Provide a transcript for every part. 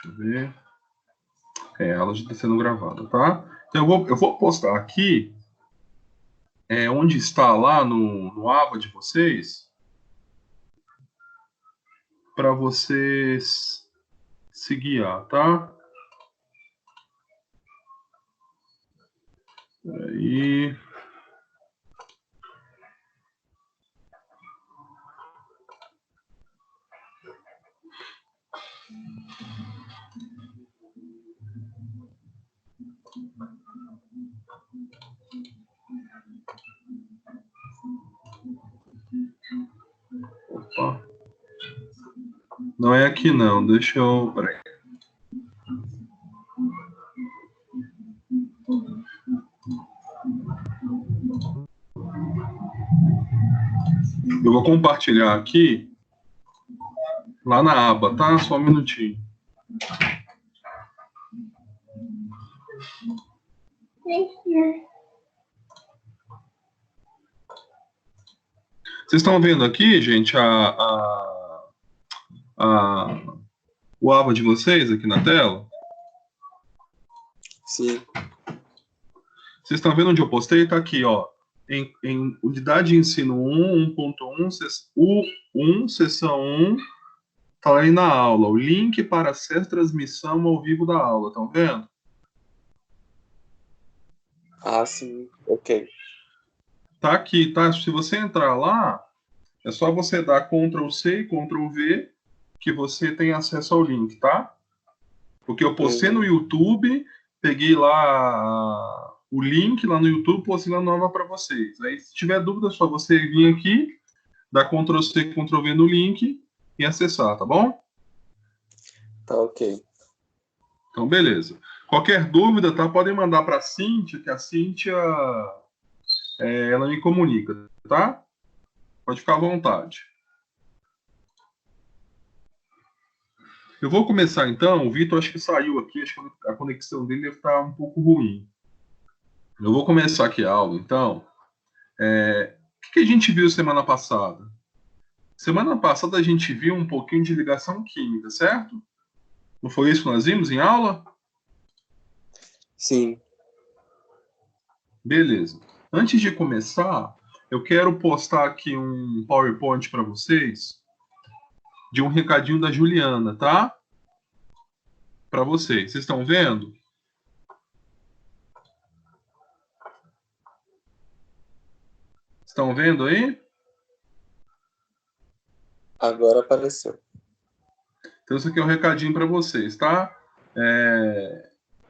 Deixa eu ver. Ela já está sendo gravada, tá? Então eu vou postar aqui onde está lá no aba de vocês para vocês se guiar, tá? Aí. Opa. Não é aqui não, deixa eu... Peraí. Eu vou compartilhar aqui, lá na aba, tá? Só um minutinho. Vocês estão vendo aqui, gente, o aba de vocês aqui na tela? Sim. Vocês estão vendo onde eu postei? Tá aqui, ó. Em unidade de ensino 1, 1.1, seção 1, tá aí na aula. O link para acesso à transmissão ao vivo da aula, estão vendo? Ah, sim. Ok. Tá aqui, tá? Se você entrar lá, é só você dar Ctrl+C e Ctrl+V que você tem acesso ao link, tá? Porque eu postei no YouTube, peguei lá o link lá no YouTube, postei lá nova para vocês. Aí, se tiver dúvida, é só você vir aqui, dar Ctrl+C, Ctrl+V no link e acessar, tá bom? Tá ok. Então, beleza. Qualquer dúvida, tá? Podem mandar para a Cíntia, que a Cíntia ela me comunica, tá? Pode ficar à vontade. Eu vou começar então. O Vitor acho que saiu aqui, acho que a conexão dele deve estar um pouco ruim. Eu vou começar aqui a aula, então. O que a gente viu semana passada? Semana passada a gente viu um pouquinho de ligação química, certo? Não foi isso que nós vimos em aula? Sim. Beleza. Antes de começar, eu quero postar aqui um PowerPoint para vocês de um recadinho da Juliana, tá? Para vocês. Vocês estão vendo? Estão vendo aí? Agora apareceu. Então, isso aqui é um recadinho para vocês, tá?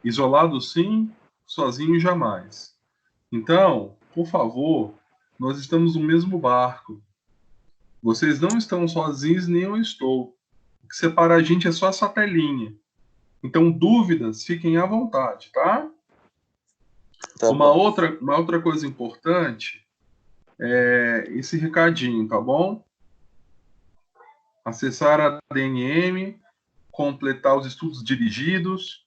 Isolado sim, sozinho jamais. Então, por favor, nós estamos no mesmo barco. Vocês não estão sozinhos, nem eu estou. O que separa a gente é só essa telinha. Então, dúvidas, fiquem à vontade, tá? Tá Uma bom. outra coisa importante é esse recadinho, tá bom? Acessar a DNM, completar os estudos dirigidos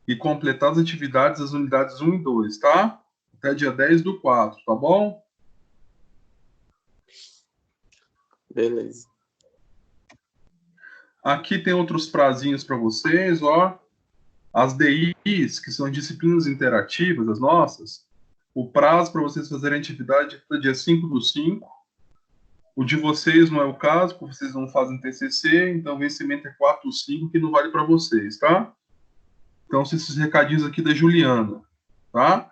e completar as atividades das unidades 1 e 2, tá? Até dia 10/4, tá bom? Beleza. Aqui tem outros prazinhos para vocês, ó. As DIs, que são disciplinas interativas, as nossas, o prazo para vocês fazerem atividade é dia 5/5. O de vocês não é o caso, porque vocês não fazem TCC, então o vencimento é 4/5, que não vale para vocês, tá? Então, esses recadinhos aqui da Juliana, tá?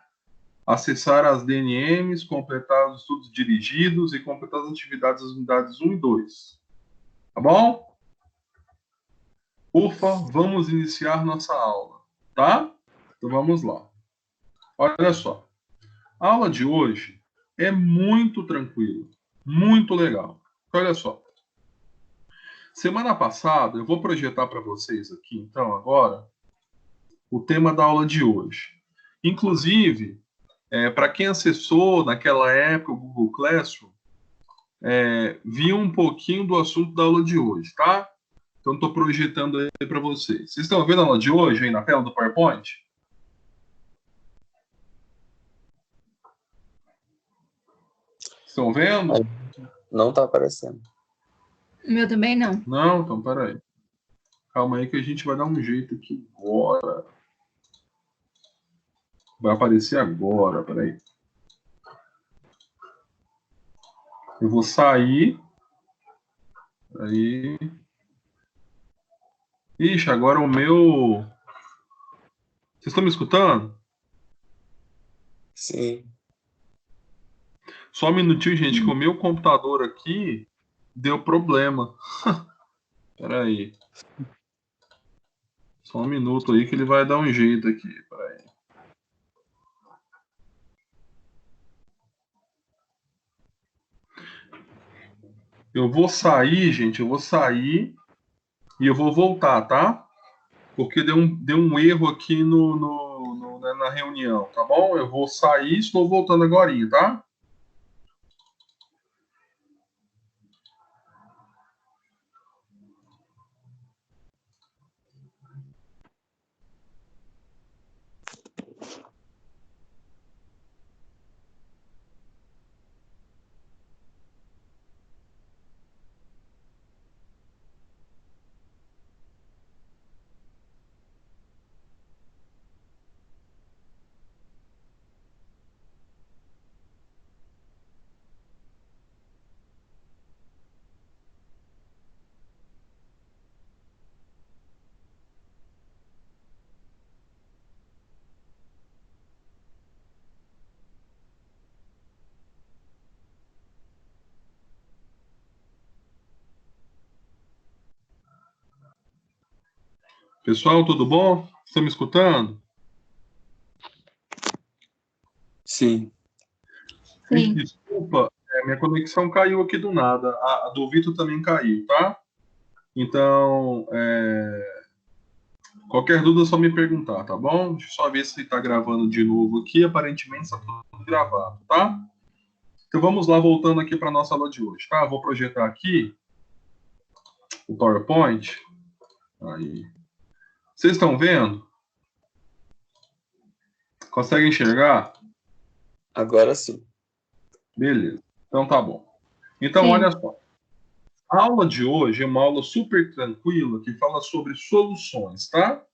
Acessar as DNMs, completar os estudos dirigidos e completar as atividades das unidades 1 e 2. Tá bom? Ufa, vamos iniciar nossa aula, tá? Então, vamos lá. Olha só. A aula de hoje é muito tranquila, muito legal. Olha só. Semana passada, eu vou projetar para vocês aqui, então, agora, o tema da aula de hoje. Inclusive, para quem acessou naquela época o Google Classroom, viu um pouquinho do assunto da aula de hoje, tá? Então, estou projetando aí para vocês. Vocês estão vendo a aula de hoje aí na tela do PowerPoint? Estão vendo? Não tá aparecendo. O meu também não. Não? Então, peraí. Calma aí que a gente vai dar um jeito aqui agora. Vai aparecer agora, peraí. Eu vou sair. Aí. Ixi, agora o meu. Vocês estão me escutando? Sim. Só um minutinho, gente, que o meu computador aqui deu problema. Peraí. Só um minuto aí que ele vai dar um jeito aqui. Peraí. Eu vou sair, gente. Eu vou sair e eu vou voltar, tá? Porque deu um erro aqui na reunião, tá bom? Eu vou sair e estou voltando agora, tá? Pessoal, tudo bom? Estão me escutando? Sim. Me desculpa, minha conexão caiu aqui do nada. A do Vitor também caiu, tá? Então, qualquer dúvida é só me perguntar, tá bom? Deixa eu só ver se está gravando de novo aqui. Aparentemente está tudo gravado, tá? Então vamos lá, voltando aqui para a nossa aula de hoje, tá? Vou projetar aqui o PowerPoint. Aí. Vocês estão vendo? Conseguem enxergar? Agora sim. Beleza. Então tá bom. Então, Sim. olha só. A aula de hoje é uma aula super tranquila que fala sobre soluções, tá?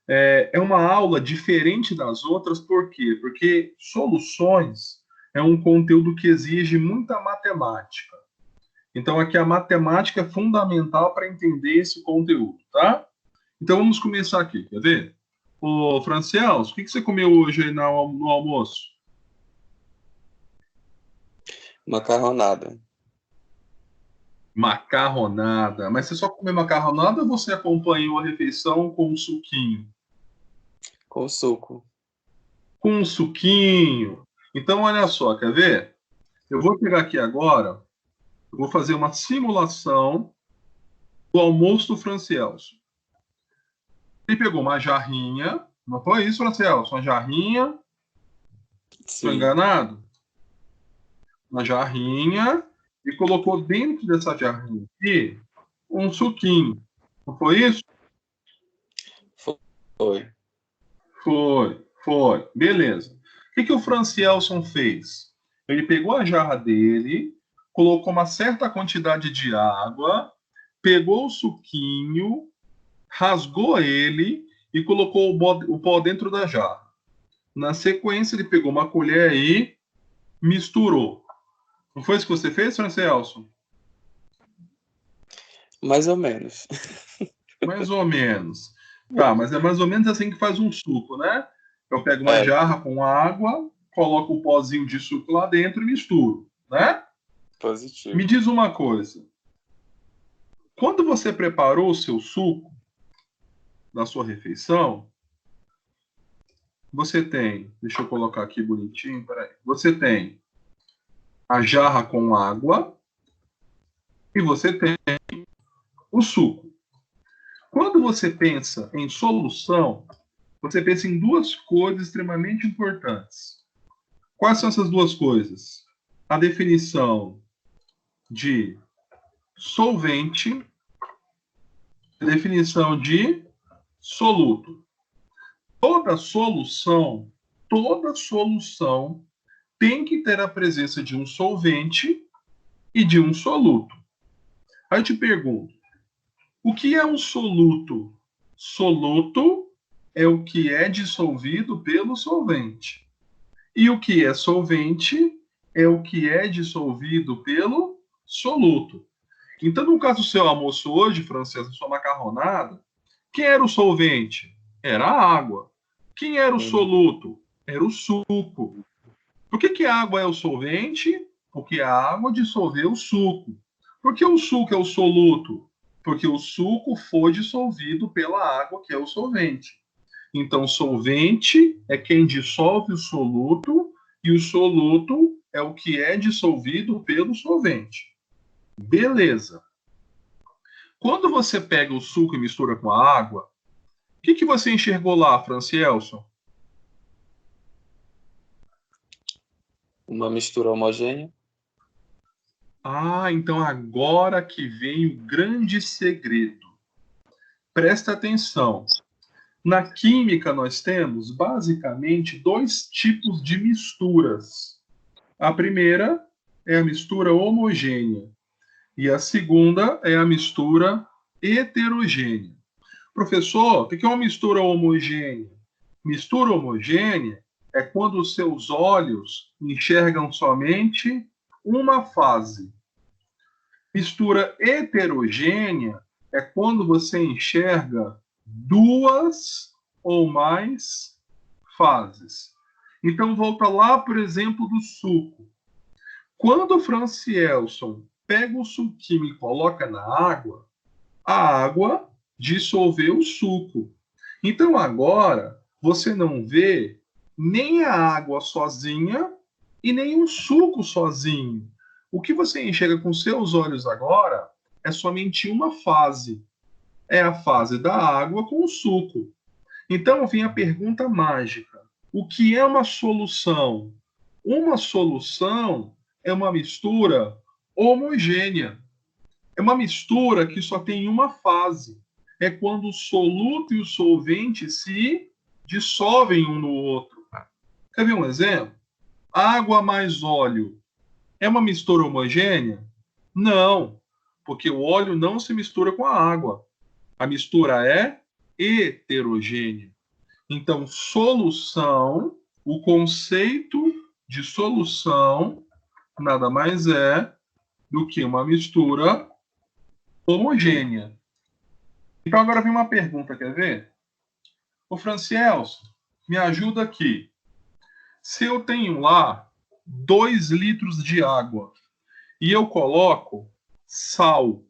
É uma aula diferente das outras, por quê? Porque soluções é um conteúdo que exige muita matemática. Então, aqui a matemática é fundamental para entender esse conteúdo, tá? Então, vamos começar aqui, quer ver? Ô, Franciels, o que você comeu hoje aí no almoço? Macarronada. Macarronada. Mas você só comeu macarronada ou você acompanhou a refeição com um suquinho? Com suco. Com um suquinho. Então, olha só, quer ver? Eu vou pegar aqui agora, eu vou fazer uma simulação do almoço do Francielso. Ele pegou uma jarrinha, não foi isso, Francielso? Uma jarrinha, estou Sim. enganado? Uma jarrinha e colocou dentro dessa jarrinha aqui um suquinho. Não foi isso? Foi. Foi. Beleza. O que o Francielson fez? Ele pegou a jarra dele, colocou uma certa quantidade de água, pegou o suquinho, rasgou ele e colocou o pó dentro da jarra. Na sequência, ele pegou uma colher e misturou. Não foi isso que você fez, Francielson? Mais ou menos. Mais ou menos. Tá, mas é mais ou menos assim que faz um suco, né? Eu pego uma jarra com água, coloco o pozinho de suco lá dentro e misturo, né? Positivo. Me diz uma coisa. Quando você preparou o seu suco na sua refeição, você tem, deixa eu colocar aqui bonitinho, peraí. Você tem a jarra com água e você tem o suco. Quando você pensa em solução, você pensa em duas coisas extremamente importantes. Quais são essas duas coisas? A definição de solvente, a definição de soluto. Toda solução tem que ter a presença de um solvente e de um soluto. Aí eu te pergunto, O que é um soluto? Soluto é o que é dissolvido pelo solvente. E o que é solvente é o que é dissolvido pelo soluto. Então, no caso do seu almoço hoje, Francesa, sua macarronada, quem era o solvente? Era a água. Quem era o soluto? Era o suco. Por que a água é o solvente? Porque a água dissolveu o suco. Por que o suco é o soluto? Porque o suco foi dissolvido pela água, que é o solvente. Então, solvente é quem dissolve o soluto, e o soluto é o que é dissolvido pelo solvente. Beleza. Quando você pega o suco e mistura com a água, o que você enxergou lá, Francielson? Uma mistura homogênea. Ah, então agora que vem o grande segredo. Presta atenção. Na química, nós temos basicamente dois tipos de misturas. A primeira é a mistura homogênea e a segunda é a mistura heterogênea. Professor, o que é uma mistura homogênea? Mistura homogênea é quando os seus olhos enxergam somente uma fase. Mistura heterogênea é quando você enxerga duas ou mais fases. Então, volta lá, por exemplo, do suco. Quando o Francielson pega o suquinho e coloca na água, a água dissolveu o suco. Então, agora, você não vê nem a água sozinha e nem o suco sozinho. O que você enxerga com seus olhos agora é somente uma fase. É a fase da água com o suco. Então vem a pergunta mágica: o que é uma solução? Uma solução é uma mistura homogênea. É uma mistura que só tem uma fase. É quando o soluto e o solvente se dissolvem um no outro. Quer ver um exemplo? Água mais óleo é uma mistura homogênea? Não, porque o óleo não se mistura com a água. A mistura é heterogênea. Então, solução, o conceito de solução nada mais é do que uma mistura homogênea. Então, agora vem uma pergunta, quer ver? Ô, Francielso, me ajuda aqui. Se eu tenho lá 2 litros de água e eu coloco sal,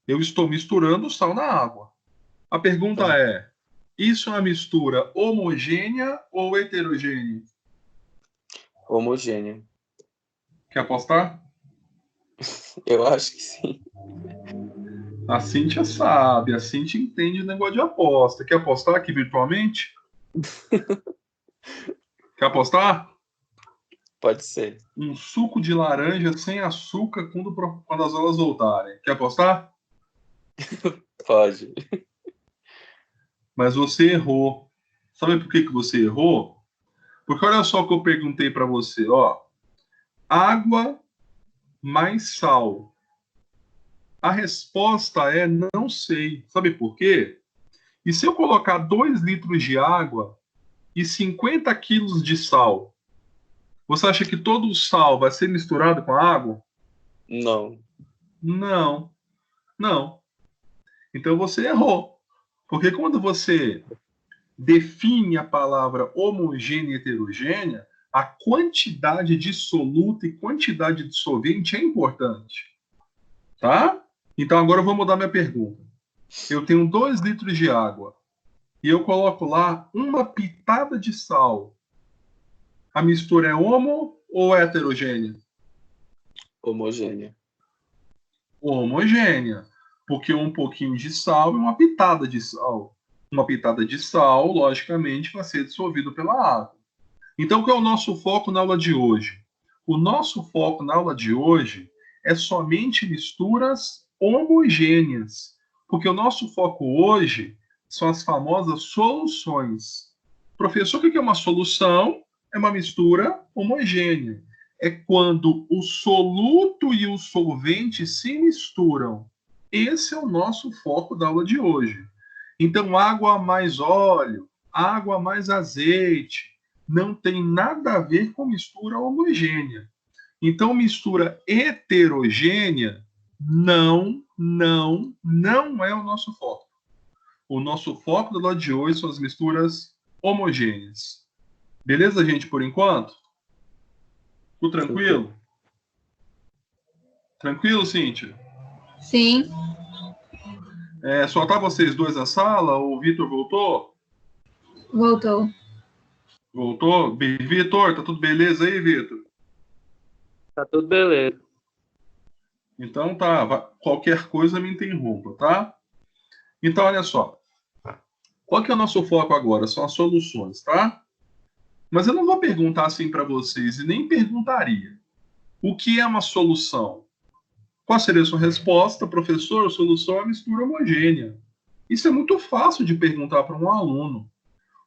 eu estou misturando sal na água. A pergunta é: isso é uma mistura homogênea ou heterogênea? Homogênea. Quer apostar? Eu acho que sim. A Cintia sabe, a Cintia entende o negócio de aposta. Quer apostar aqui virtualmente? Quer apostar? Pode ser. Um suco de laranja sem açúcar quando as aulas voltarem. Quer apostar? Pode. Mas você errou. Sabe por que você errou? Porque olha só o que eu perguntei para você, ó. Água mais sal. A resposta é não sei. Sabe por quê? E se eu colocar 2 litros de água e 50 quilos de sal, você acha que todo o sal vai ser misturado com a água? Não. Não, não. Então você errou. Porque quando você define a palavra homogênea e heterogênea, a quantidade de soluto e quantidade de solvente é importante. Tá? Então agora eu vou mudar minha pergunta. Eu tenho 2 litros de água e eu coloco lá uma pitada de sal. A mistura é homo ou heterogênea? Homogênea. Homogênea. Porque um pouquinho de sal e uma pitada de sal. Uma pitada de sal, logicamente, vai ser dissolvido pela água. Então, qual é o nosso foco na aula de hoje? O nosso foco na aula de hoje é somente misturas homogêneas, porque o nosso foco hoje são as famosas soluções. Professor, o que é uma solução? É uma mistura homogênea. É quando o soluto e o solvente se misturam. Esse é o nosso foco da aula de hoje. Então, água mais óleo, água mais azeite, não tem nada a ver com mistura homogênea. Então, mistura heterogênea não é o nosso foco. O nosso foco da aula de hoje são as misturas homogêneas. Beleza, gente, por enquanto? Tudo tranquilo? Tranquilo, Cíntia? Sim. Só tá vocês dois na sala? O Vitor voltou? Voltou. Voltou? Vitor, tá tudo beleza aí, Vitor? Tá tudo beleza. Então tá, qualquer coisa me interrompa, tá? Então, olha só. Qual que é o nosso foco agora? São as soluções, tá? Mas eu não vou perguntar assim para vocês, e nem perguntaria. O que é uma solução? Qual seria a sua resposta, professor? A solução é a mistura homogênea. Isso é muito fácil de perguntar para um aluno.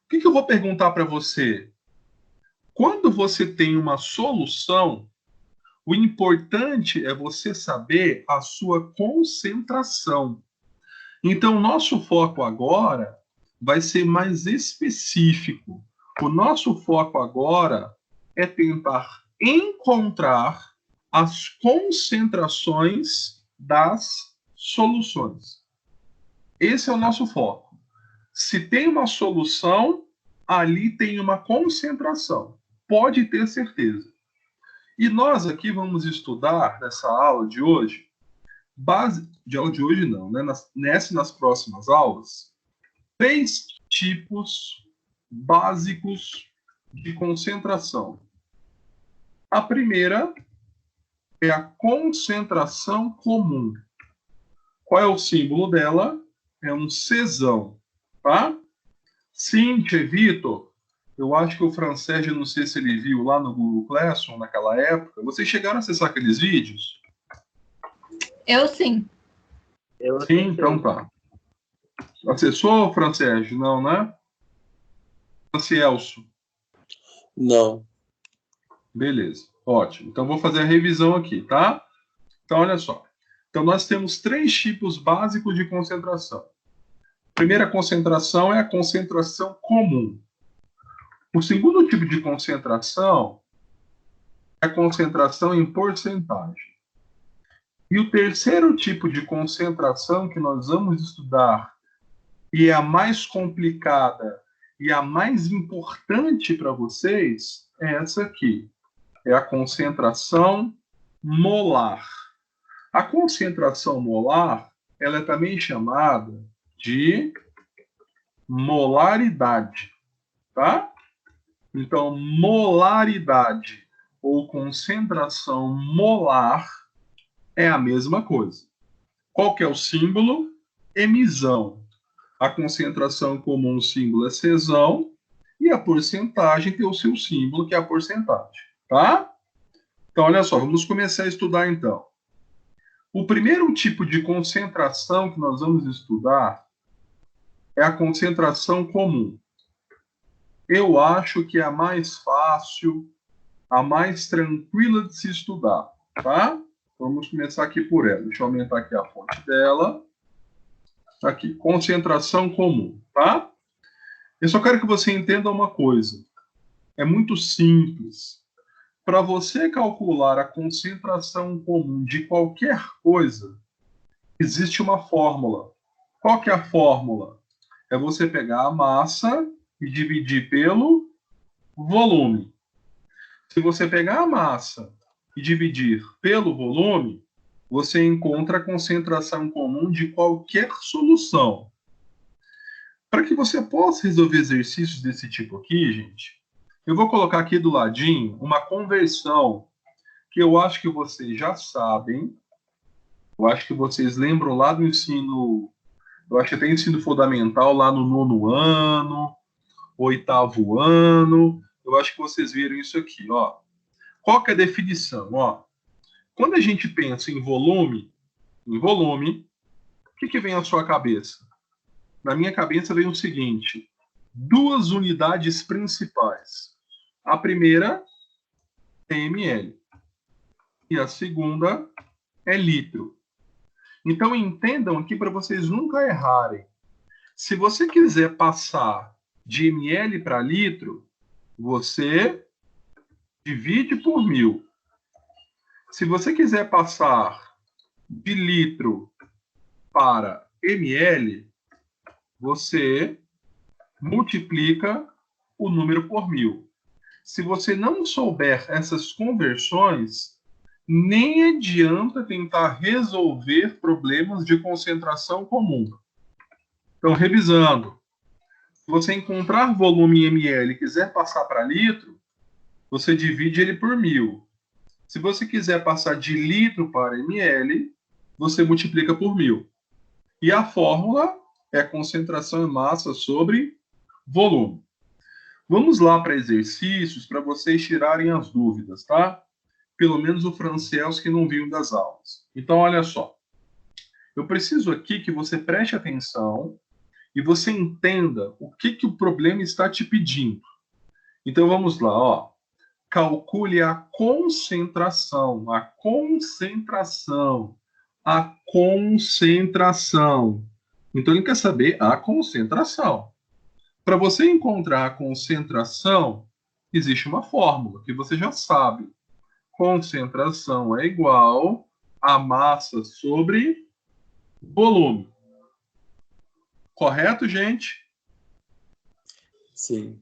O que eu vou perguntar para você? Quando você tem uma solução, o importante é você saber a sua concentração. Então, nosso foco agora vai ser mais específico. O nosso foco agora é tentar encontrar as concentrações das soluções. Esse é o nosso foco. Se tem uma solução, ali tem uma concentração. Pode ter certeza. E nós aqui vamos estudar, nessa aula de hoje, de aula de hoje não, né? Nas próximas aulas, 3 tipos básicos de concentração. A primeira é a concentração comum. Qual é o símbolo dela? É um Czão, tá? Cíntia, Vitor, eu acho que o Francesc, não sei se ele viu lá no Google Classroom naquela época. Vocês chegaram a acessar aqueles vídeos? Eu sim. Sim, então tá. Acessou, Francesc? Não, né? Celso? Não. Beleza, ótimo. Então vou fazer a revisão aqui, tá? Então olha só. Então nós temos 3 tipos básicos de concentração. A primeira concentração é a concentração comum. O segundo tipo de concentração é a concentração em porcentagem. E o terceiro tipo de concentração que nós vamos estudar, e é a mais complicada e a mais importante para vocês, é essa aqui. É a concentração molar. A concentração molar, ela é também chamada de molaridade, tá? Então, molaridade ou concentração molar é a mesma coisa. Qual que é o símbolo? Emisão. A concentração comum, o símbolo é Czão, e a porcentagem tem o seu símbolo, que é a porcentagem, tá? Então, olha só, vamos começar a estudar então. O primeiro tipo de concentração que nós vamos estudar é a concentração comum. Eu acho que é a mais fácil, a mais tranquila de se estudar, tá? Vamos começar aqui por ela. Deixa eu aumentar aqui a fonte dela. Aqui, concentração comum, tá? Eu só quero que você entenda uma coisa. É muito simples. Para você calcular a concentração comum de qualquer coisa, existe uma fórmula. Qual que é a fórmula? É você pegar a massa e dividir pelo volume. Se você pegar a massa e dividir pelo volume, você encontra a concentração comum de qualquer solução. Para que você possa resolver exercícios desse tipo aqui, gente, eu vou colocar aqui do ladinho uma conversão que eu acho que vocês já sabem. Eu acho que vocês lembram lá do ensino, eu acho que até ensino fundamental, lá no 9º ano, 8º ano. Eu acho que vocês viram isso aqui, ó. Qual que é a definição? Ó, quando a gente pensa em volume, o que vem à sua cabeça? Na minha cabeça vem o seguinte: 2 unidades principais. A primeira é ml e a segunda é litro. Então, entendam aqui para vocês nunca errarem. Se você quiser passar de ml para litro, você divide por 1000. Se você quiser passar de litro para ml, você multiplica o número por 1000. Se você não souber essas conversões, nem adianta tentar resolver problemas de concentração comum. Então, revisando, se você encontrar volume em ml e quiser passar para litro, você divide ele por 1000. Se você quiser passar de litro para ml, você multiplica por 1000. E a fórmula é concentração em massa sobre volume. Vamos lá para exercícios para vocês tirarem as dúvidas, tá? Pelo menos o Francels que não viu das aulas. Então, olha só. Eu preciso aqui que você preste atenção e você entenda o que o problema está te pedindo. Então, vamos lá, ó. Calcule a concentração. A concentração. A concentração. Então, ele quer saber a concentração. Para você encontrar a concentração, existe uma fórmula que você já sabe. Concentração é igual a massa sobre volume. Correto, gente? Sim.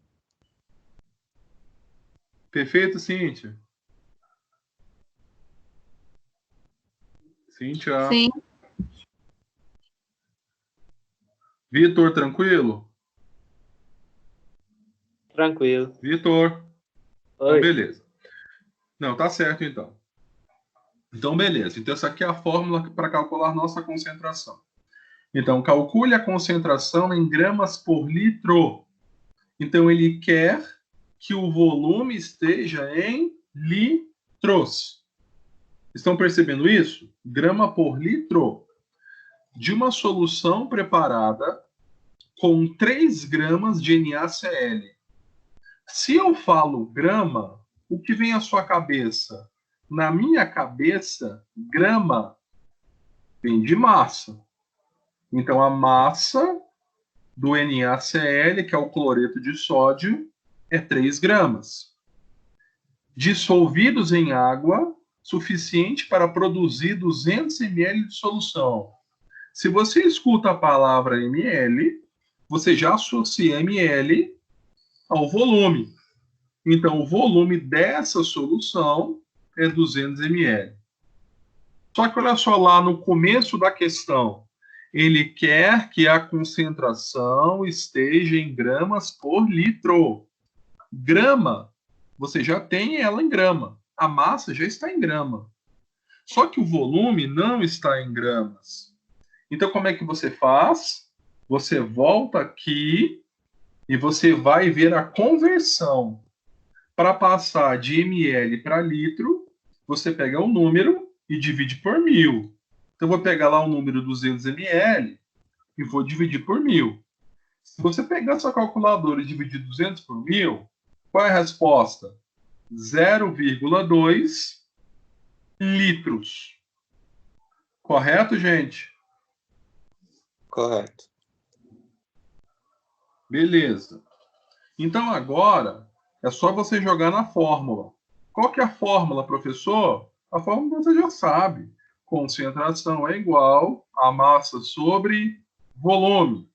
Perfeito, Cíntia? Cíntia? Sim. Vitor, tranquilo? Tranquilo. Vitor? Então, Oi. beleza. Não, tá certo, então. Então, beleza. Então, essa aqui é a fórmula para calcular nossa concentração. Então, calcule a concentração em gramas por litro. Então, ele quer que o volume esteja em litros. Estão percebendo isso? Grama por litro de uma solução preparada com 3 gramas de NaCl. Se eu falo grama, o que vem à sua cabeça? Na minha cabeça, grama vem de massa. Então, a massa do NaCl, que é o cloreto de sódio, é 3 gramas. Dissolvidos em água, suficiente para produzir 200 ml de solução. Se você escuta a palavra ml, você já associa ml ao volume. Então, o volume dessa solução é 200 ml. Só que olha só lá no começo da questão. Ele quer que a concentração esteja em gramas por litro. Grama, você já tem ela em grama. A massa já está em grama. Só que o volume não está em gramas. Então, como é que você faz? Você volta aqui e você vai ver a conversão. Para passar de ml para litro, você pega o número e divide por 1000. Então, eu vou pegar lá o número 200 ml e vou dividir por 1000. Se você pegar sua calculadora e dividir 200 por 1000, qual é a resposta? 0,2 litros. Correto, gente? Correto. Beleza. Então, agora, é só você jogar na fórmula. Qual que é a fórmula, professor? A fórmula você já sabe. Concentração é igual a massa sobre volume.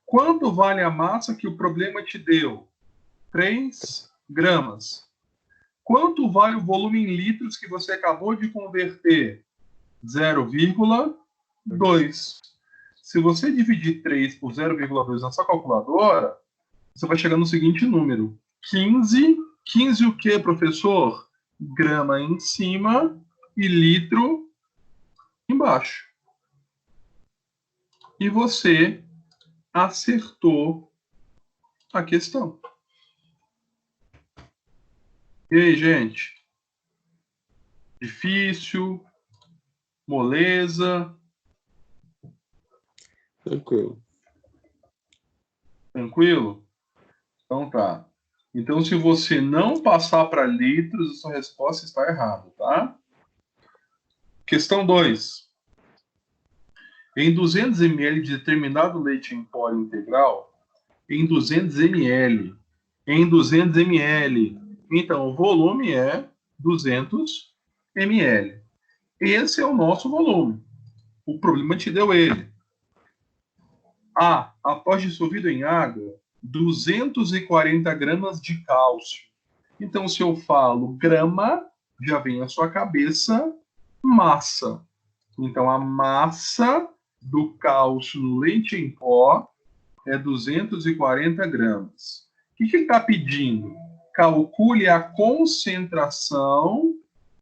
Quanto vale a massa que o problema te deu? 3 gramas. Quanto vale o volume em litros que você acabou de converter? 0,2. Se você dividir 3 por 0,2 na sua calculadora, você vai chegar no seguinte número. 15. 15 o quê, professor? Grama em cima e litro embaixo. E você acertou a questão. E aí, gente? Difícil? Moleza? Tranquilo. Tranquilo? Então tá. Então, se você não passar para litros, a sua resposta está errada, tá? Questão 2. Em 200 ml de determinado leite em pó integral, em 200 ml, em 200 ml. Então, o volume é 200 ml. Esse é o nosso volume. O problema te deu ele. Após dissolvido em água, 240 gramas de cálcio. Então, se eu falo grama, já vem à sua cabeça massa. Então, a massa do cálcio no leite em pó é 240 gramas. O que ele está pedindo? Calcule a concentração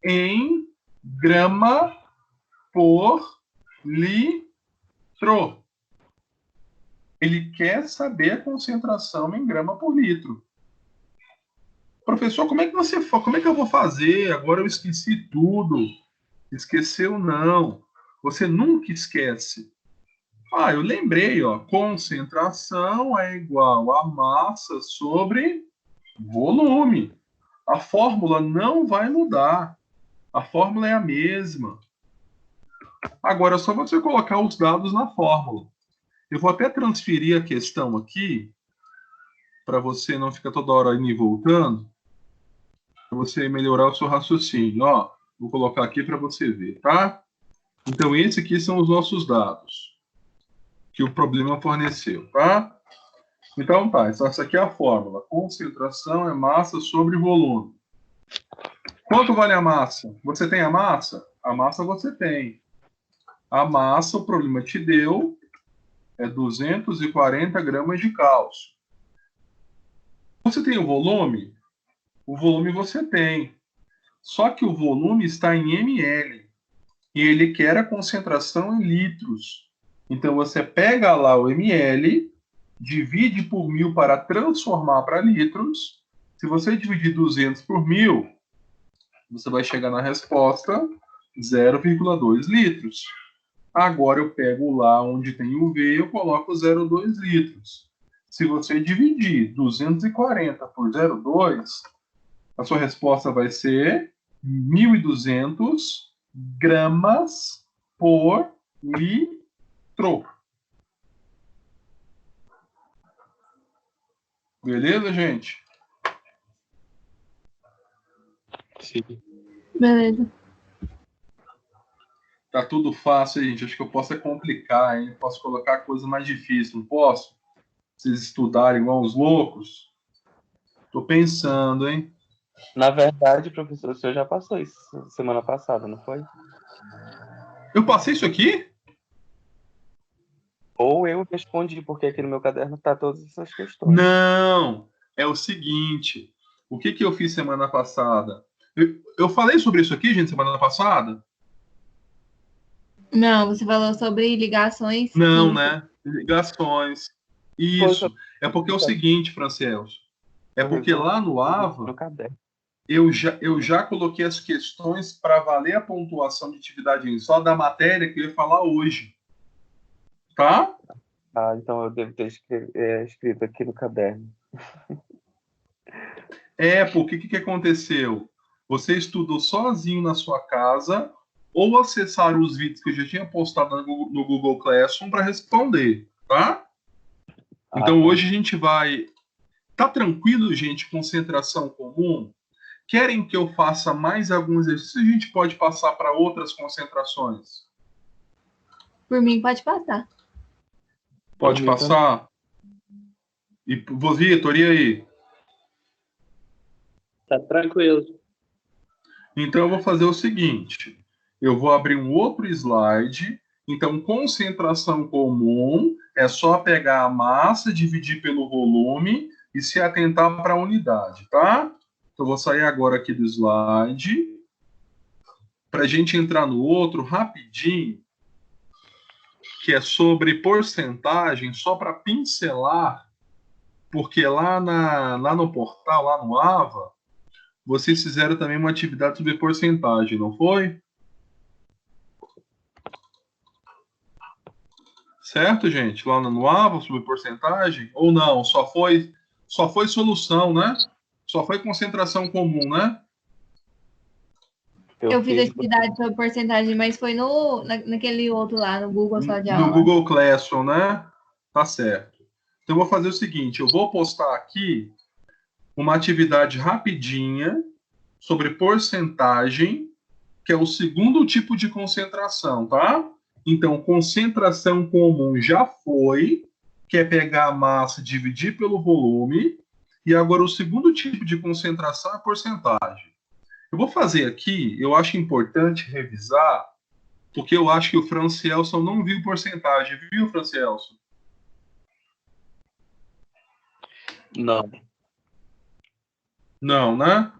em grama por litro. Ele quer saber a concentração em grama por litro. Professor, como é que eu vou fazer? Agora eu esqueci tudo. Esqueceu não. Você nunca esquece. Eu lembrei, ó. Concentração é igual a massa sobre volume. A fórmula não vai mudar. A fórmula é a mesma. Agora é só você colocar os dados na fórmula. Eu vou até transferir a questão aqui, para você não ficar toda hora indo e voltando, para você melhorar o seu raciocínio. Ó, vou colocar aqui para você ver, tá? Então, esses aqui são os nossos dados que o problema forneceu, tá? Então, tá. Essa aqui é a fórmula. Concentração é massa sobre volume. Quanto vale a massa? Você tem a massa? A massa você tem. A massa, o problema te deu, é 240 gramas de cálcio. Você tem o volume? O volume você tem. Só que o volume está em ml. E ele quer a concentração em litros. Então, você pega lá o ml, divide por 1000 para transformar para litros. Se você dividir 200 por 1000, você vai chegar na resposta 0,2 litros. Agora eu pego lá onde tem o V e eu coloco 0,2 litros. Se você dividir 240 por 0,2, a sua resposta vai ser 1.200 gramas por litro. Beleza, gente? Sim. Beleza. Tá tudo fácil, gente. Acho que eu posso complicar, hein? Posso colocar coisa mais difícil, não posso? Vocês estudarem igual os loucos? Tô pensando, hein? Na verdade, professor, o senhor já passou isso semana passada, não foi? Eu passei isso aqui? Ou eu respondi, porque aqui no meu caderno tá todas essas questões. Não! É o seguinte. O que eu fiz semana passada? Eu falei sobre isso aqui, gente, semana passada? Não, você falou sobre ligações Não, químicas. né? Ligações. Isso. É porque é o seguinte, Francelso. É porque lá no No AVA, caderno. eu já coloquei as questões para valer a pontuação de atividade só da matéria que eu ia falar hoje. Tá? Então eu devo ter escrito aqui no caderno. Porque o que aconteceu? Você estudou sozinho na sua casa ou acessaram os vídeos que eu já tinha postado no Google Classroom para responder, tá? Então hoje a gente vai... Tá tranquilo, gente? Concentração comum? Querem que eu faça mais alguns exercícios? A gente pode passar para outras concentrações? Por mim, pode passar. Pode passar? E Vitor, e aí? Tá tranquilo. Então eu vou fazer o seguinte. Eu vou abrir um outro slide. Então, concentração comum é só pegar a massa, dividir pelo volume e se atentar para a unidade, tá? Então, eu vou sair agora aqui do slide para a gente entrar no outro rapidinho, que é sobre porcentagem, só para pincelar, porque lá no portal, lá no AVA, vocês fizeram também uma atividade sobre porcentagem, não foi? Certo, gente? Lá no AVA, sobre porcentagem? Ou não? Só foi solução, né? Só foi concentração comum, né? Eu fiz atividade sobre porcentagem, mas foi naquele outro lá, no Google Sala de No Aula. Google Classroom, né? Tá certo. Então, eu vou fazer o seguinte, eu vou postar aqui uma atividade rapidinha sobre porcentagem, que é o segundo tipo de concentração, tá? Então, concentração comum já foi, que é pegar a massa e dividir pelo volume, e agora o segundo tipo de concentração é porcentagem. Eu vou fazer aqui, eu acho importante revisar, porque eu acho que o Francielson não viu porcentagem. Viu, Francielson? Não. Não, né?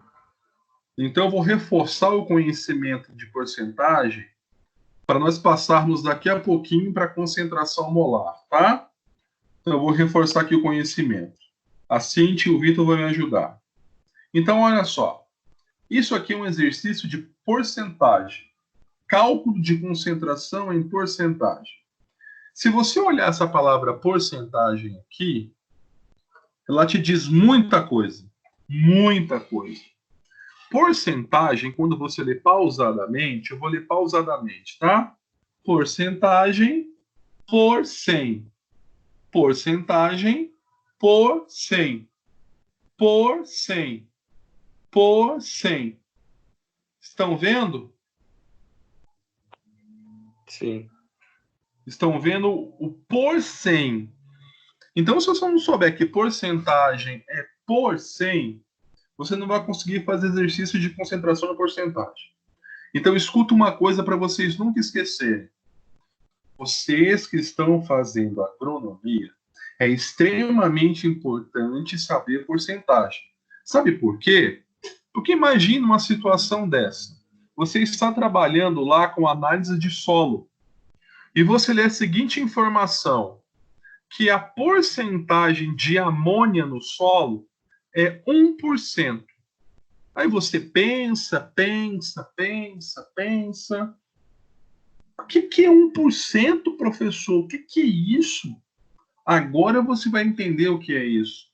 Então eu vou reforçar o conhecimento de porcentagem para nós passarmos daqui a pouquinho para a concentração molar, tá? Então eu vou reforçar aqui o conhecimento. A Cintia e o Vitor vão me ajudar. Então, olha só. Isso aqui é um exercício de porcentagem. Cálculo de concentração em porcentagem. Se você olhar essa palavra porcentagem aqui, ela te diz muita coisa. Muita coisa. Porcentagem, quando você lê pausadamente, eu vou ler pausadamente, tá? Porcentagem por 100. Porcentagem por 100. Por 100. Por 100. Estão vendo? Sim. Estão vendo o por 100. Então, se você não souber que porcentagem é por 100, você não vai conseguir fazer exercício de concentração na porcentagem. Então, escuta uma coisa para vocês nunca esquecerem. Vocês que estão fazendo agronomia, é extremamente importante saber porcentagem. Sabe por quê? Porque imagine uma situação dessa. Você está trabalhando lá com análise de solo e você lê a seguinte informação, que a porcentagem de amônia no solo é 1%. Aí você pensa. O que é 1%, professor? O que é isso? Agora você vai entender o que é isso.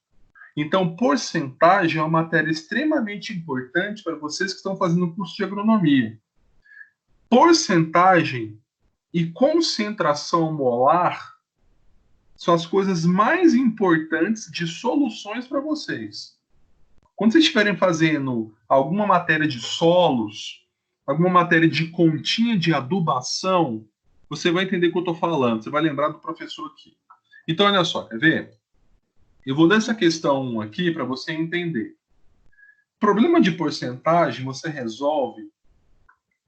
Então, porcentagem é uma matéria extremamente importante para vocês que estão fazendo o curso de agronomia. Porcentagem e concentração molar são as coisas mais importantes de soluções para vocês. Quando vocês estiverem fazendo alguma matéria de solos, alguma matéria de continha de adubação, você vai entender o que eu estou falando, você vai lembrar do professor aqui. Então, olha só, quer ver? Eu vou dar essa questão 1 aqui para você entender. Problema de porcentagem você resolve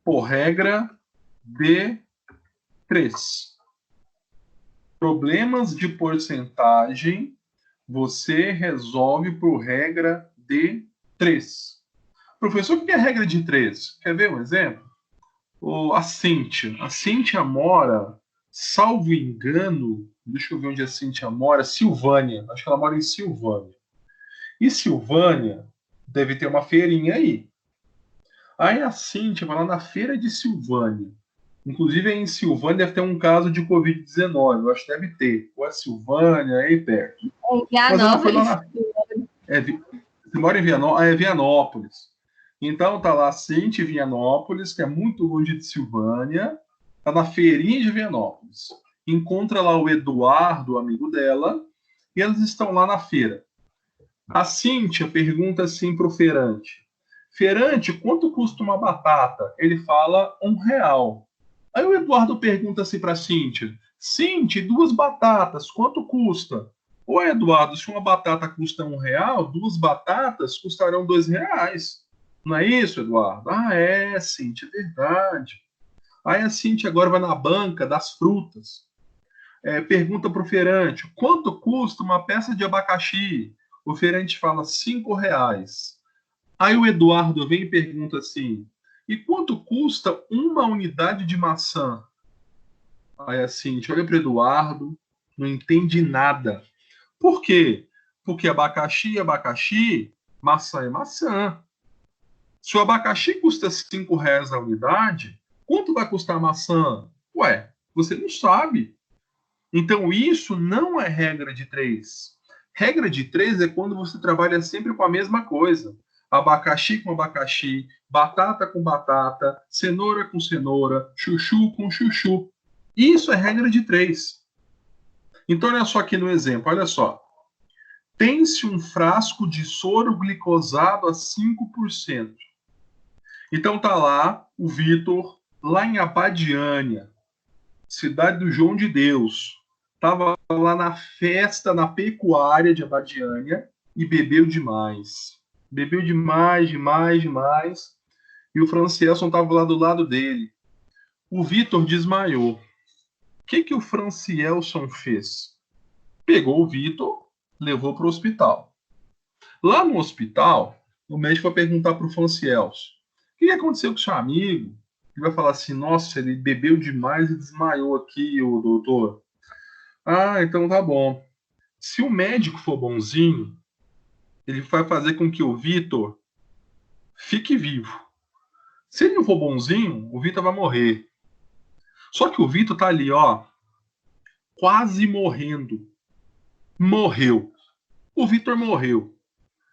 por regra de 3. Problemas de porcentagem você resolve por regra de 3. Professor, o que é regra de 3? Quer ver um exemplo? A Cíntia. A Cíntia mora, salvo engano, deixa eu ver onde a Cíntia mora, Silvânia. Acho que ela mora em Silvânia. E Silvânia deve ter uma feirinha aí. Aí a Cíntia vai lá na feira de Silvânia. Inclusive, em Silvânia deve ter um caso de Covid-19. Eu acho que deve ter. Ou é Silvânia, aí perto. Mas ela foi lá na... Você mora em Vianópolis? É Vianópolis. Então tá lá a Cintia em Vianópolis, que é muito longe de Silvânia. Tá na feirinha de Vianópolis. Encontra lá o Eduardo, amigo dela, e eles estão lá na feira. A Cíntia pergunta assim pro feirante. Feirante, quanto custa uma batata? Ele fala R$1. Aí o Eduardo pergunta assim para Cíntia. Cíntia, 2 batatas, quanto custa? Ô Eduardo, se uma batata custa R$1, 2 batatas custarão R$2. Não é isso, Eduardo? Ah, é, Cíntia, é verdade. Aí a Cíntia agora vai na banca das frutas. Pergunta para o feirante, quanto custa uma peça de abacaxi? O feirante fala R$5. Aí o Eduardo vem e pergunta assim, e quanto custa uma unidade de maçã? Aí a Cíntia olha para o Eduardo, não entende nada. Por quê? Porque abacaxi é abacaxi, maçã é maçã. Se o abacaxi custa R$5 a unidade, quanto vai custar a maçã? Ué, você não sabe. Então isso não é regra de 3. Regra de 3 é quando você trabalha sempre com a mesma coisa. abacaxi com abacaxi, batata com batata, cenoura com cenoura, chuchu com chuchu. Isso é regra de 3. Então, olha só aqui no exemplo, olha só. Tem-se um frasco de soro glicosado a 5%. Então tá lá o Vitor, lá em Abadiânia, cidade do João de Deus. Estava lá na festa, na pecuária de Abadiânia e bebeu demais. Bebeu demais, demais, demais. E o Francielson estava lá do lado dele. O Vitor desmaiou. O que o Francielson fez? Pegou o Vitor, levou para o hospital. Lá no hospital, o médico vai perguntar para o Francielson: o que aconteceu com o seu amigo? Ele vai falar assim: nossa, ele bebeu demais e desmaiou aqui, o doutor. Ah, então tá bom. Se o médico for bonzinho, ele vai fazer com que o Vitor fique vivo. Se ele não for bonzinho, o Vitor vai morrer. Só que o Vitor tá ali, ó, quase morrendo. Morreu. O Vitor morreu.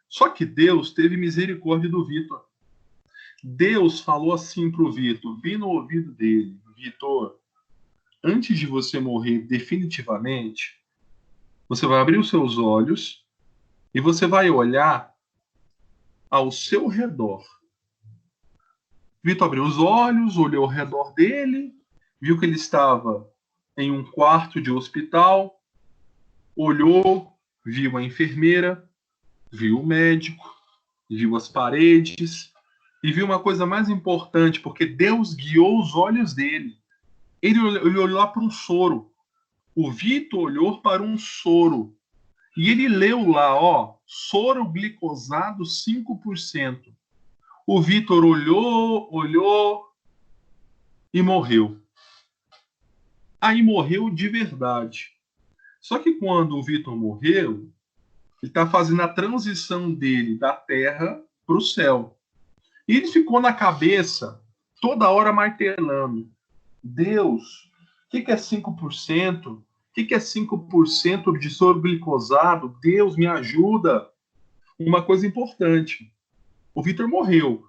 Só que Deus teve misericórdia do Vitor. Deus falou assim pro Vitor, bem no ouvido dele: Vitor, antes de você morrer definitivamente, você vai abrir os seus olhos e você vai olhar ao seu redor. Vitor abriu os olhos, olhou ao redor dele, viu que ele estava em um quarto de hospital, olhou, viu a enfermeira, viu o médico, viu as paredes e viu uma coisa mais importante, porque Deus guiou os olhos dele. Ele olhou lá para um soro. O Vitor olhou para um soro. E ele leu lá, ó, soro glicosado 5%. O Vitor olhou e morreu. Aí morreu de verdade. Só que quando o Vitor morreu, ele está fazendo a transição dele da terra para o céu. E ele ficou na cabeça toda hora martelando: Deus, o que é 5%? O que é 5% de soro glicosado? Deus, me ajuda. Uma coisa importante: o Vitor morreu,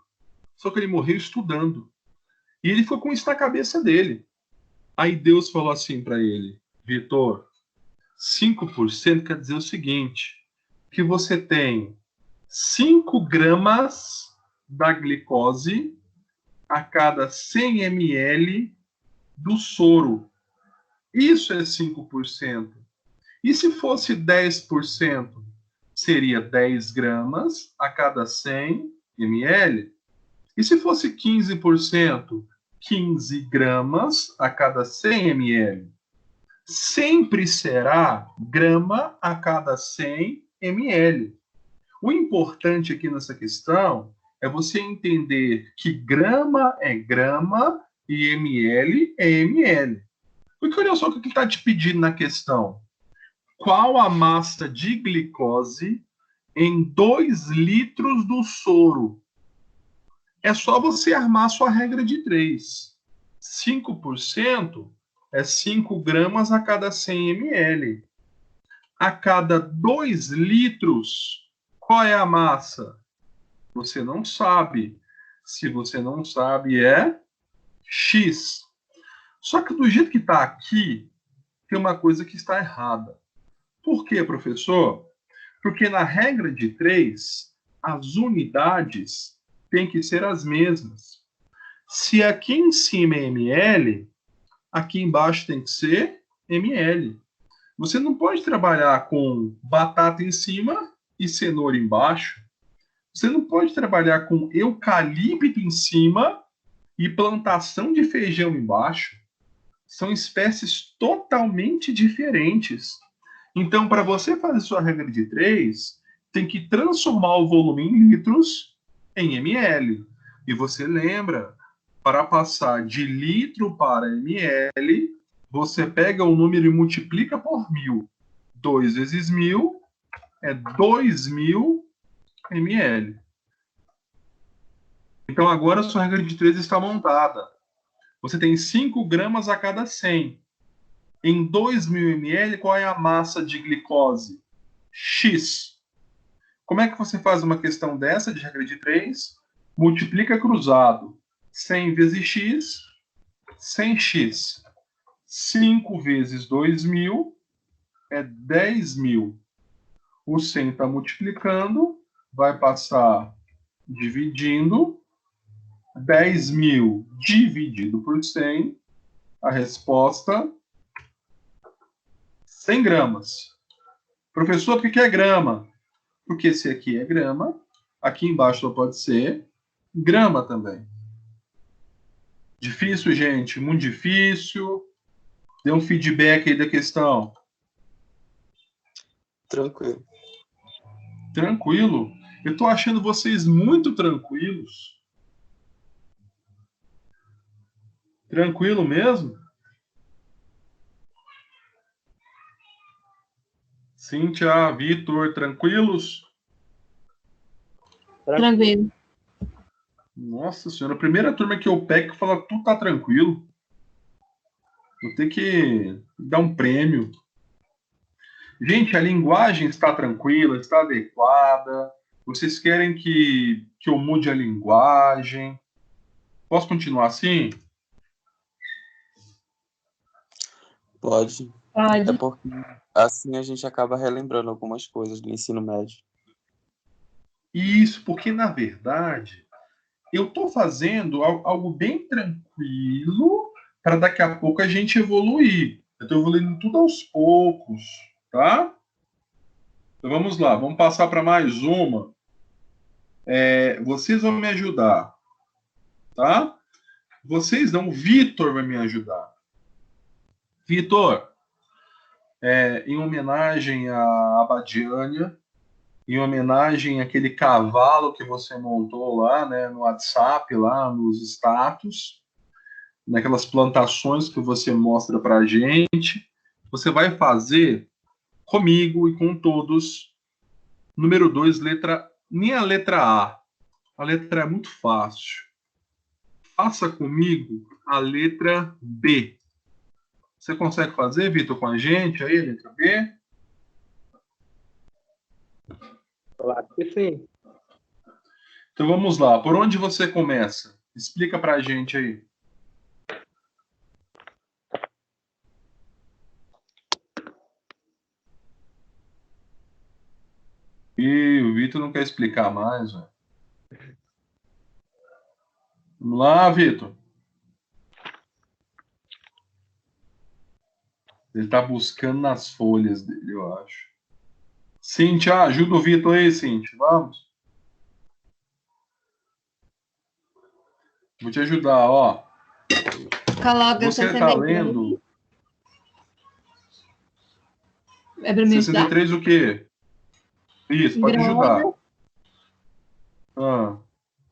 só que ele morreu estudando. E ele ficou com isso na cabeça dele. Aí Deus falou assim para ele: Vitor, 5% quer dizer o seguinte, que você tem 5 gramas da glicose a cada 100 ml do soro. Isso é 5%. E se fosse 10%, seria 10 gramas a cada 100 ml. E se fosse 15%, 15 gramas a cada 100 ml. Sempre será grama a cada 100 ml. O importante aqui nessa questão é você entender que grama é grama e ml é ml. Porque olha só o que ele está te pedindo na questão. Qual a massa de glicose em 2 litros do soro? É só você armar sua regra de 3. 5% é 5 gramas a cada 100 ml. A cada 2 litros, qual é a massa? Você não sabe. Se você não sabe, é X. Só que do jeito que está aqui, tem uma coisa que está errada. Por quê, professor? Porque na regra de 3, as unidades têm que ser as mesmas. Se aqui em cima é ml, aqui embaixo tem que ser ml. Você não pode trabalhar com batata em cima e cenoura embaixo. Você não pode trabalhar com eucalipto em cima e plantação de feijão embaixo. São espécies totalmente diferentes. Então, para você fazer sua regra de 3, tem que transformar o volume em litros em ml. E você lembra, para passar de litro para ml, você pega o número e multiplica por 1000. 2 vezes 1000 é 2000 ml. Então, agora a sua regra de 3 está montada. Você tem 5 gramas a cada 100. Em 2000 ml, qual é a massa de glicose? X. Como é que você faz uma questão dessa de regra de 3? Multiplica cruzado. 100 vezes x, 100x. 5 vezes 2.000 é 10.000. O 100 está multiplicando, vai passar dividindo. 10.000 dividido por 100, a resposta, 100 gramas. Professor, por que é grama? Porque se aqui é grama, aqui embaixo só pode ser grama também. Difícil, gente? Muito difícil. Dê um feedback aí da questão. Tranquilo. Tranquilo? Eu estou achando vocês muito tranquilos. Tranquilo mesmo? Cíntia, Vitor, tranquilos? Tranquilo. Nossa senhora, a primeira turma que eu pego que fala tudo tá tranquilo. Vou ter que dar um prêmio. Gente, a linguagem está tranquila, está adequada. Vocês querem que eu mude a linguagem? Posso continuar assim? Pode. Pode. É porque assim a gente acaba relembrando algumas coisas do ensino médio. Isso, porque na verdade eu estou fazendo algo bem tranquilo para daqui a pouco a gente evoluir. Eu estou evoluindo tudo aos poucos, tá? Então vamos lá, vamos passar para mais uma. Vocês vão me ajudar, tá? Vocês não, o Vitor vai me ajudar. Vitor, em homenagem à Abadiânia, em homenagem àquele cavalo que você montou lá, né, no WhatsApp, lá nos status, naquelas plantações que você mostra para a gente, você vai fazer comigo e com todos, número 2, nem a letra A. A letra é muito fácil. Faça comigo a letra B. Você consegue fazer, Vitor, com a gente aí, a letra B? Claro que sim. Então vamos lá. Por onde você começa? Explica pra gente aí. Ih, o Vitor não quer explicar mais, velho. Vamos lá, Vitor. Ele tá buscando nas folhas dele, eu acho. Cíntia, ajuda o Vitor aí, Cíntia. Vamos. Vou te ajudar, ó. Coloca Você 63. tá lendo É pra me ajudar? 63 o quê? Isso, pode ajudar. Gramas Ah,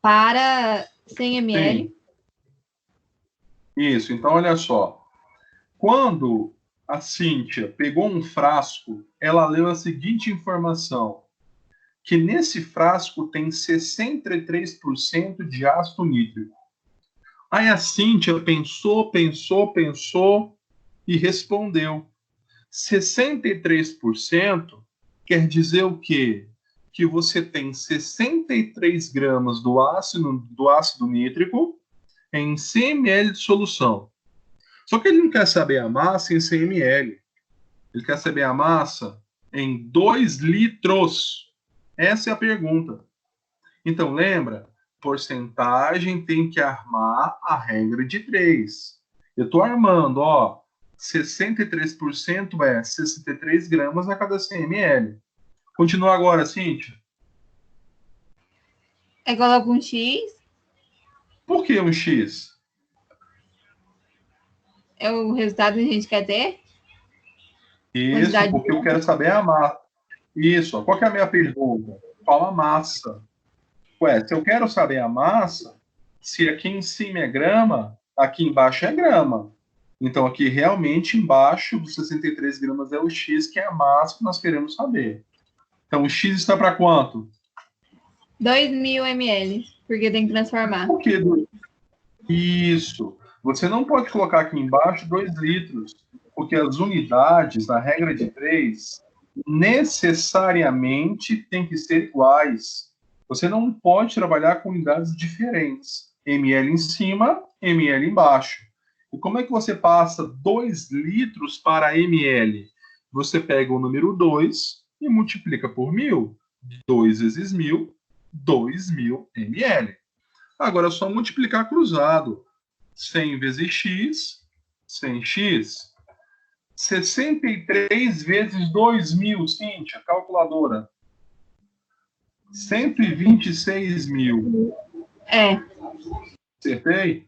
para 100 ml. sim. Isso, então olha só. Quando a Cíntia pegou um frasco, ela leu a seguinte informação: que nesse frasco tem 63% de ácido nítrico. Aí a Cíntia pensou e respondeu. 63% quer dizer o quê? Que você tem 63 gramas do ácido nítrico em 100 ml de solução. Só que ele não quer saber a massa em 100 ml. Ele quer saber a massa em 2 litros. Essa é a pergunta. Então, lembra? Porcentagem tem que armar a regra de 3. Eu estou armando, ó, 63% é 63 gramas a cada 100 ml. Continua agora, Cíntia. Aí coloca um X. Por que um X? É o resultado que a gente quer ter. Isso, Quantidade porque eu quero saber a massa. Isso, qual que é a minha pergunta? Qual a massa? Ué, se eu quero saber a massa, se aqui em cima é grama, aqui embaixo é grama. Então, aqui realmente embaixo dos 63 gramas é o X, que é a massa que nós queremos saber. Então, o X está para quanto? 2.000 ml, porque tem que transformar. Por quê? Isso. Você não pode colocar aqui embaixo 2 litros, porque as unidades, na regra de 3, necessariamente tem que ser iguais. Você não pode trabalhar com unidades diferentes. ml em cima, ml embaixo. E como é que você passa 2 litros para ml? Você pega o número 2 e multiplica por 1.000. 2 vezes 1.000, 2.000 ml. Agora é só multiplicar cruzado. 100 vezes x, 100x. 63 vezes 2.000, Cíntia, calculadora. 126.000. É, Acertei?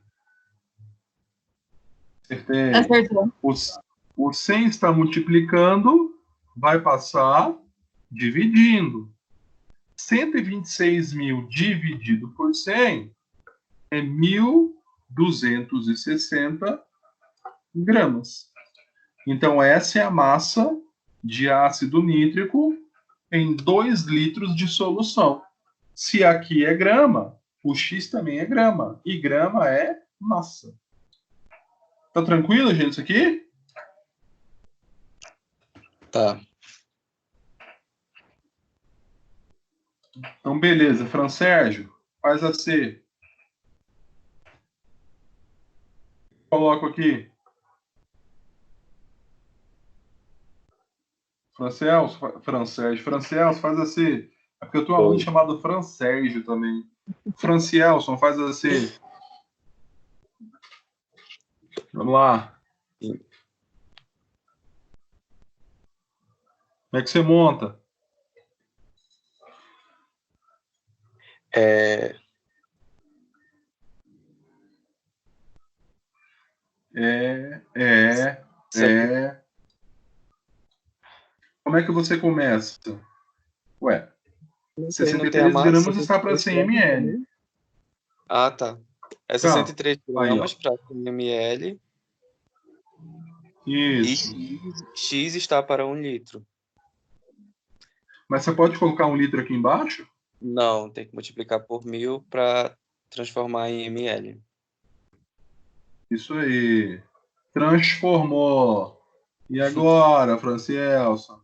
Acertei. acertou. O 100 está multiplicando, vai passar dividindo. 126.000 dividido por 100 é 1.260 gramas. Então, essa é a massa de ácido nítrico em 2 litros de solução. Se aqui é grama, o X também é grama. E grama é massa. Tá tranquilo, gente, isso aqui? Tá. Então, beleza. Fran Sérgio, faz a C. Coloco aqui. Fran Sérgio, faz a C. É porque eu tenho um aluno chamado Fran Sérgio também. Francielson, faz a C. Vamos lá. Como é que você monta? É, Como é que você começa? Ué, não tem a 63 massa, gramas está para 100 63 ml. gramas. Ah, tá. É Então, 63 aí, gramas para 100 ml e Isso. X está para 1 litro. Mas você pode colocar 1 litro aqui embaixo? Não, tem que multiplicar por 1.000 para transformar em ml. Isso aí. Transformou. E agora, Francielson?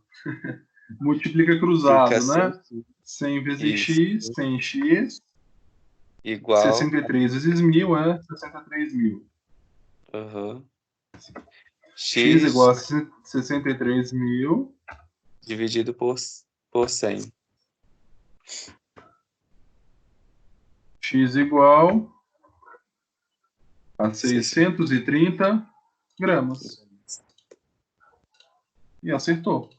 Multiplica cruzado, Fica né? 100 vezes Isso. x, 100x. Igual. 63 vezes 1.000 é 63.000. Uhum. X igual X a 63.000. dividido por 100. X igual a 630 gramas. E acertou.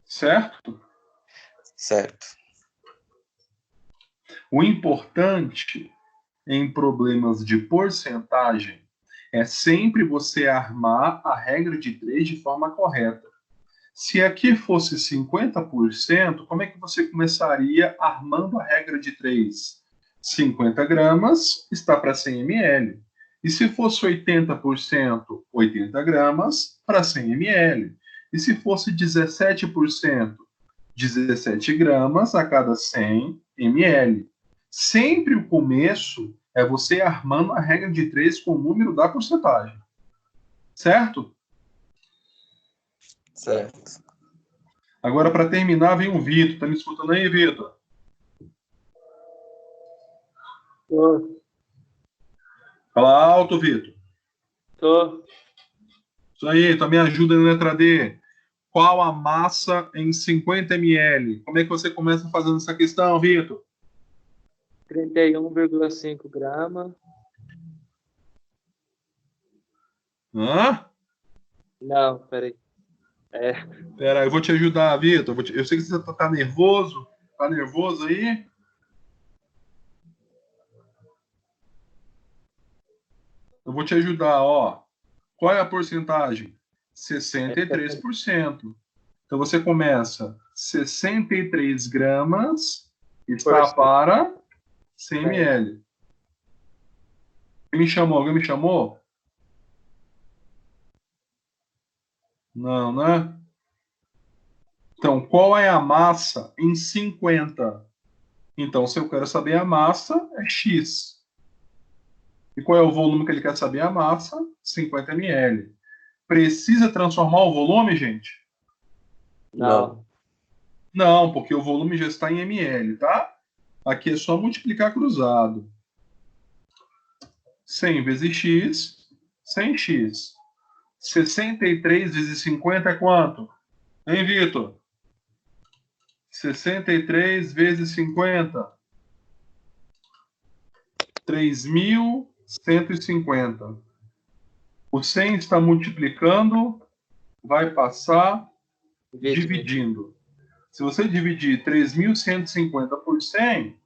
Certo? Certo. O importante em problemas de porcentagem é sempre você armar a regra de 3 de forma correta. Se aqui fosse 50%, como é que você começaria armando a regra de 3? 50 gramas está para 100 ml. E se fosse 80%, 80 gramas para 100 ml. E se fosse 17%, 17 gramas a cada 100 ml. Sempre o começo é você armando a regra de 3 com o número da porcentagem. Certo? Certo. Agora, para terminar, vem o Vitor. Tá me escutando aí, Vitor? Tô. Fala alto, Vitor. Tô. Isso aí, então me ajuda na letra D. Qual a massa em 50 ml? Como é que você começa fazendo essa questão, Vitor? 31,5 gramas. Hã? Não, peraí. Pera, eu vou te ajudar, Vitor. Eu sei que você tá nervoso. Tá nervoso aí? Eu vou te ajudar, ó. Qual é a porcentagem? 63%. Então você começa 63 gramas está para 100 ml. Alguém me chamou? Alguém me chamou? Não, né? Então, qual é a massa em 50? Então, se eu quero saber a massa, é X. E qual é o volume que ele quer saber a massa? 50 ml. Precisa transformar o volume, gente? Não. Não, porque o volume já está em ml, tá? Aqui é só multiplicar cruzado. 100 vezes x, 100x. 63 vezes 50 é quanto? Hein, Vitor? 63 vezes 50. 3.150. O 100 está multiplicando, vai passar dividindo. Se você dividir 3.150 por 100,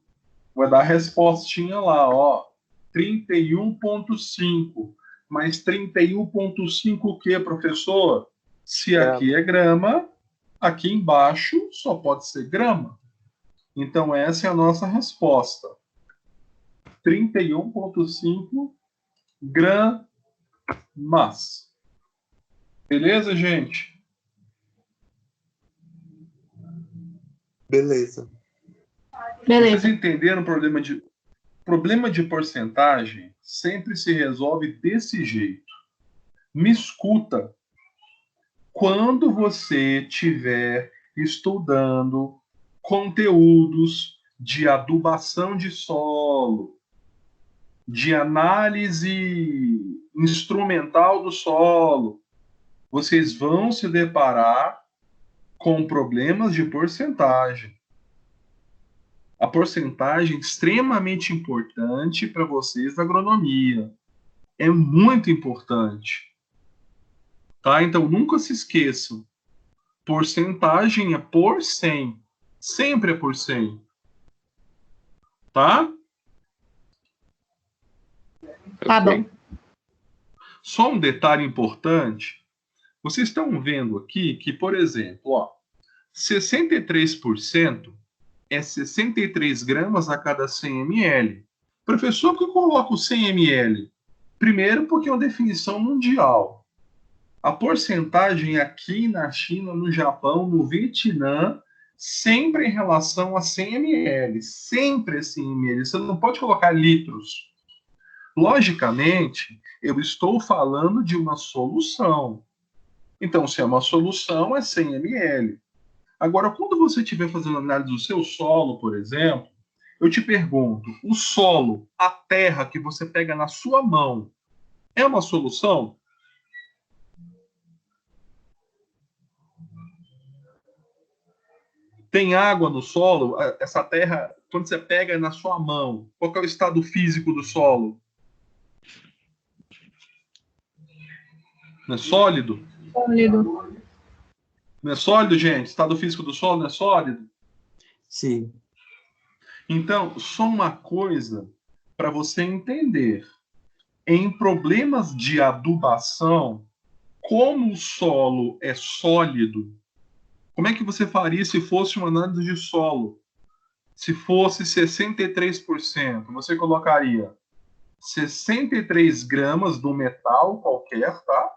vai dar a respostinha lá, ó. 31,5. Mas 31,5 o quê, professor? Se aqui é grama, aqui embaixo só pode ser grama. Então, essa é a nossa resposta. 31,5 gramas. Beleza, gente? Beleza. Vocês entenderam o problema de porcentagem? Sempre se resolve desse jeito. Me escuta. Quando você estiver estudando conteúdos de adubação de solo, de análise instrumental do solo, vocês vão se deparar com problemas de porcentagem. A porcentagem é extremamente importante para vocês da agronomia. É muito importante. Tá? Então, nunca se esqueçam. Porcentagem é por 100. Sempre é por 100. Tá? Tá bom. Só um detalhe importante. Vocês estão vendo aqui que, por exemplo, ó, 63% é 63 gramas a cada 100 ml. Professor, por que eu coloco 100 ml? Primeiro, porque é uma definição mundial. A porcentagem aqui na China, no Japão, no Vietnã, sempre em relação a 100 ml. Sempre é 100 ml. Você não pode colocar litros. Logicamente, eu estou falando de uma solução. Então, se é uma solução, é 100 ml. Agora, quando você estiver fazendo análise do seu solo, por exemplo, eu te pergunto, o solo, a terra que você pega na sua mão, é uma solução? Tem água no solo? Essa terra, quando você pega na sua mão, qual é o estado físico do solo? Não é sólido? Sólido. Não é sólido, gente? O estado físico do solo não é sólido? Sim. Então, só uma coisa para você entender. Em problemas de adubação, como o solo é sólido, como é que você faria se fosse uma análise de solo? Se fosse 63%, você colocaria 63 gramas do metal qualquer, tá?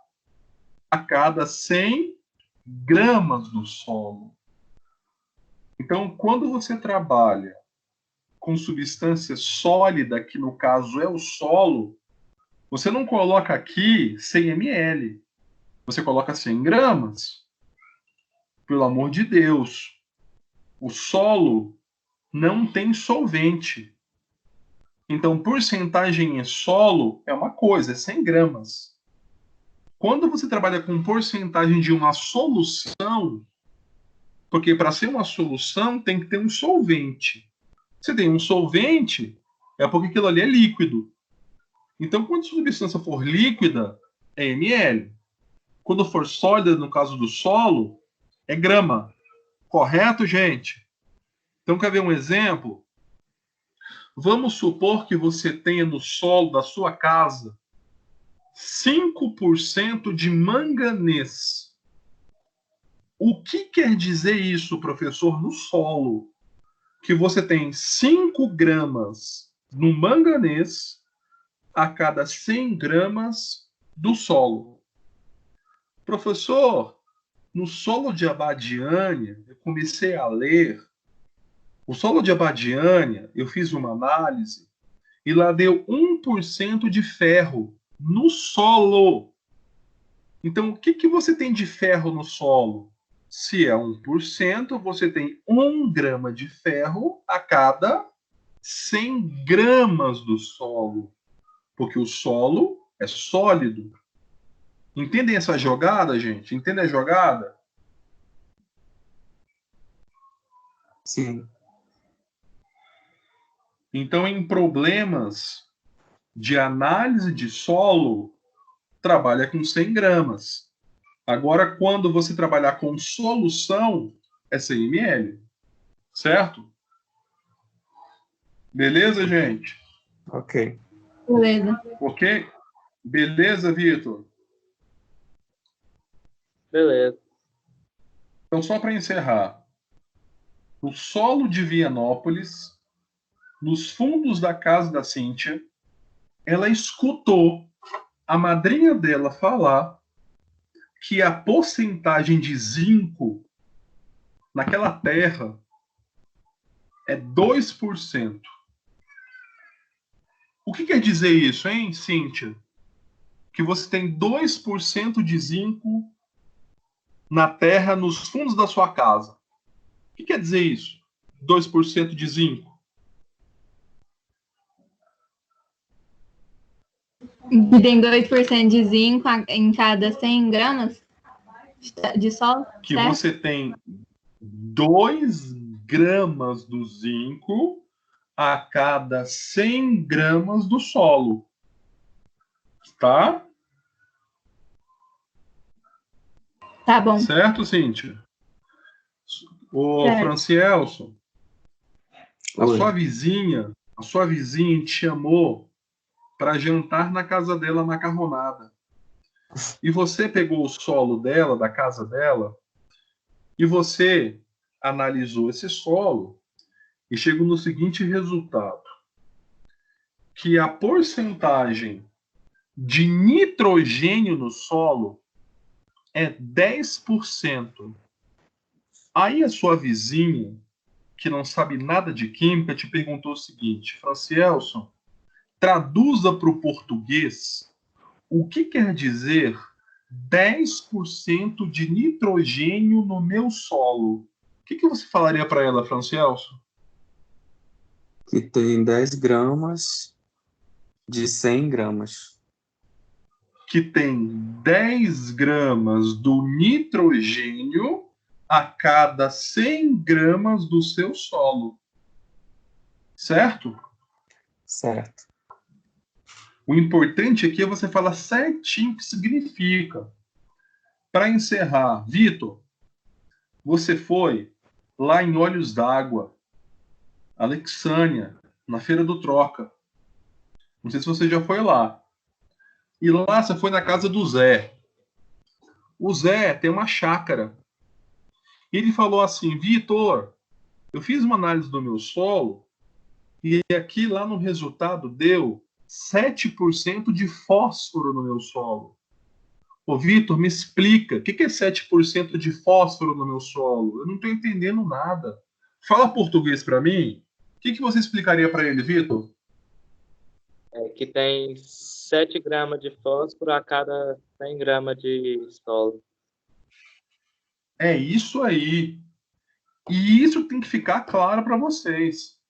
A cada 100 gramas do solo. Então, quando você trabalha com substância sólida, que no caso é o solo, você não coloca aqui 100 ml. Você coloca 100 gramas. Pelo amor de Deus. O solo não tem solvente. Então, porcentagem em solo é uma coisa, é 100 gramas. Quando você trabalha com porcentagem de uma solução, porque para ser uma solução tem que ter um solvente. Se tem um solvente, é porque aquilo ali é líquido. Então, quando a substância for líquida, é ml. Quando for sólida, no caso do solo, é grama. Correto, gente? Então, quer ver um exemplo? Vamos supor que você tenha no solo da sua casa 5% de manganês. O que quer dizer isso, professor, no solo? Que você tem 5 gramas no manganês a cada 100 gramas do solo. Professor, no solo de Abadiânia, eu comecei a ler. O solo de Abadiânia, eu fiz uma análise e lá deu 1% de ferro no solo. Então, o que você tem de ferro no solo? Se é 1%, você tem 1 grama de ferro a cada 100 gramas do solo, porque o solo é sólido. Entendem essa jogada, gente? Entendem a jogada? Sim. Então, em problemas de análise de solo, trabalha com 100 gramas. Agora, quando você trabalhar com solução, é 100 ml. Certo? Beleza, gente? Ok. Beleza. Ok? Beleza, Vitor? Beleza. Então, só para encerrar. No solo de Vianópolis, nos fundos da casa da Cíntia, ela escutou a madrinha dela falar que a porcentagem de zinco naquela terra é 2%. O que quer dizer isso, hein, Cíntia? Que você tem 2% de zinco na terra, nos fundos da sua casa. O que quer dizer isso? 2% de zinco? E tem 2% de zinco em cada 100 gramas de solo, Que certo? você tem 2 gramas do zinco a cada 100 gramas do solo. Tá? Tá bom. Certo, Cíntia? Ô, Certo. Francielson, a Oi. sua vizinha te chamou para jantar na casa dela macarronada. E você pegou o solo dela, da casa dela, e você analisou esse solo e chegou no seguinte resultado: que a porcentagem de nitrogênio no solo é 10%. Aí a sua vizinha, que não sabe nada de química, te perguntou o seguinte: Francielson, traduza para o português o que quer dizer 10% de nitrogênio no meu solo. O que você falaria para ela, Francielson? Que tem 10 gramas de 100 gramas. Que tem 10 gramas do nitrogênio a cada 100 gramas do seu solo. Certo? Certo. O importante aqui é você falar certinho o que significa. Para encerrar, Vitor, você foi lá em Olhos d'Água, Alexânia, na Feira do Troca. Não sei se você já foi lá. E lá você foi na casa do Zé. O Zé tem uma chácara. E ele falou assim: Vitor, eu fiz uma análise do meu solo e aqui lá no resultado deu 7% de fósforo no meu solo. Ô, Vitor, me explica, o que é 7% de fósforo no meu solo? Eu não estou entendendo nada. Fala português para mim. O que você explicaria para ele, Vitor? Que tem 7 gramas de fósforo a cada 100 gramas de solo. É isso aí. E isso tem que ficar claro para vocês.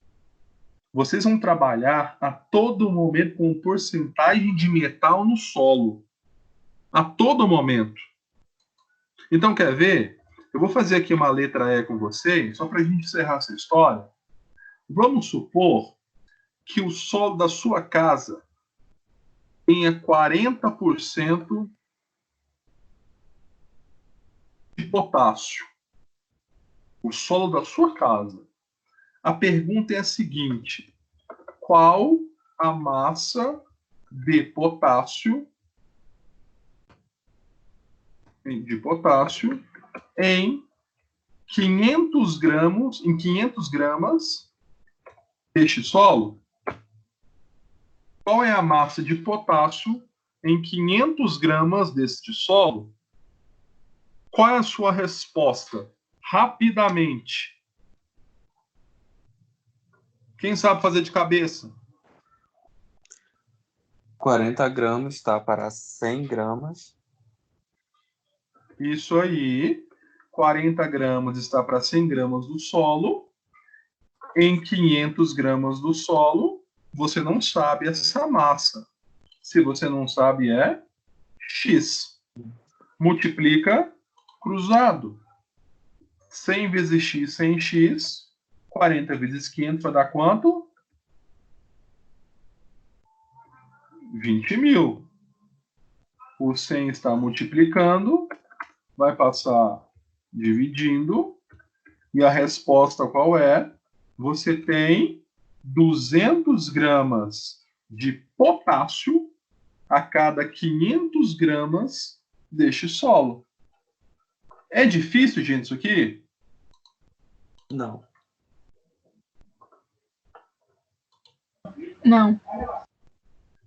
Vocês vão trabalhar a todo momento com porcentagem de metal no solo. A todo momento. Então, quer ver? Eu vou fazer aqui uma letra E com vocês, só para a gente encerrar essa história. Vamos supor que o solo da sua casa tenha 40% de potássio. O solo da sua casa. A pergunta é a seguinte: qual a massa de potássio em 500 gramas deste solo? Qual é a massa de potássio em 500 gramas deste solo? Qual é a sua resposta? Rapidamente. Quem sabe fazer de cabeça? 40 gramas está para 100 gramas. Isso aí. 40 gramas está para 100 gramas do solo. Em 500 gramas do solo, você não sabe essa massa. Se você não sabe, é X. Multiplica cruzado. 100 vezes X, 100x. 40 vezes 500 vai dar quanto? 20.000. O 100 está multiplicando, vai passar dividindo, e a resposta qual é? Você tem 200 gramas de potássio a cada 500 gramas deste solo. É difícil, gente, isso aqui? Não. Não.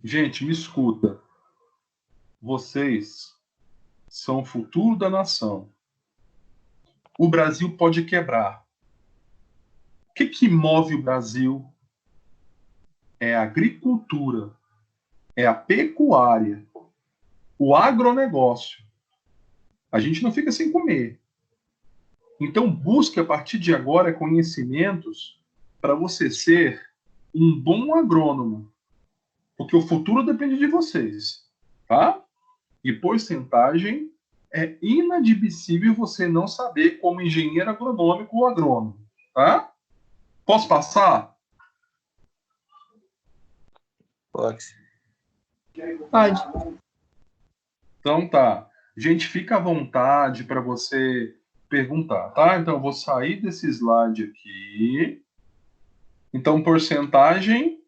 Gente, me escuta. Vocês são o futuro da nação. O Brasil pode quebrar. O que move o Brasil? É a agricultura, é a pecuária, o agronegócio. A gente não fica sem comer. Então, busque a partir de agora conhecimentos para você ser um bom agrônomo. Porque o futuro depende de vocês. Tá? E porcentagem é inadmissível você não saber como engenheiro agronômico ou agrônomo. Tá? Posso passar? Pode. Pode. Então tá. Gente, fica à vontade para você perguntar, tá? Então eu vou sair desse slide aqui. Então, porcentagem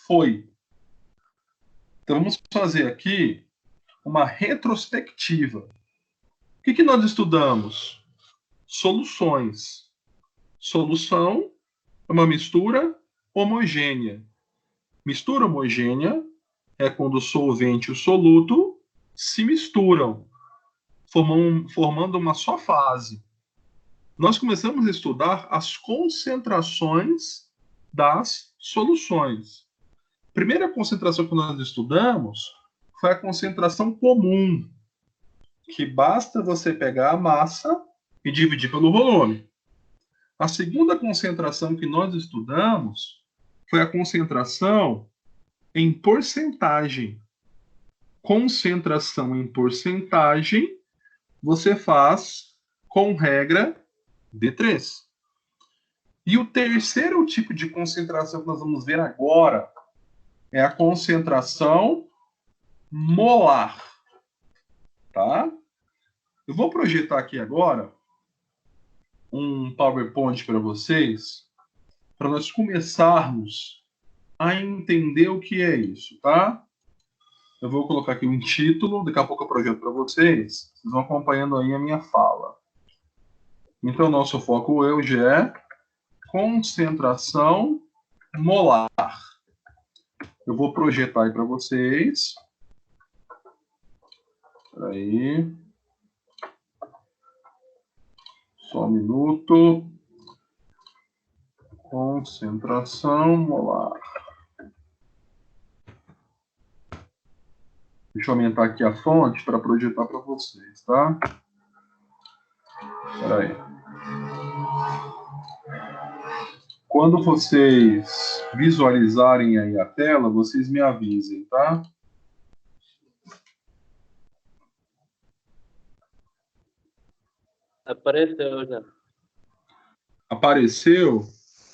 foi. Então vamos fazer aqui uma retrospectiva. O que nós estudamos? Soluções. Solução é uma mistura homogênea. Mistura homogênea é quando o solvente e o soluto se misturam, formando uma só fase. Nós começamos a estudar as concentrações das soluções. A primeira concentração que nós estudamos foi a concentração comum, que basta você pegar a massa e dividir pelo volume. A segunda concentração que nós estudamos foi a concentração em porcentagem. Concentração em porcentagem você faz com regra D3. E o terceiro tipo de concentração que nós vamos ver agora é a concentração molar. Tá? Eu vou projetar aqui agora um PowerPoint para vocês, para nós começarmos a entender o que é isso, tá? Eu vou colocar aqui um título, daqui a pouco eu projeto para vocês. Vocês vão acompanhando aí a minha fala. Então, nosso foco hoje é concentração molar. Eu vou projetar aí para vocês. Espera aí. Só um minuto. Concentração molar. Deixa eu aumentar aqui a fonte para projetar para vocês, tá? Espera aí. Quando vocês visualizarem aí a tela, vocês me avisem, tá? Apareceu já. Apareceu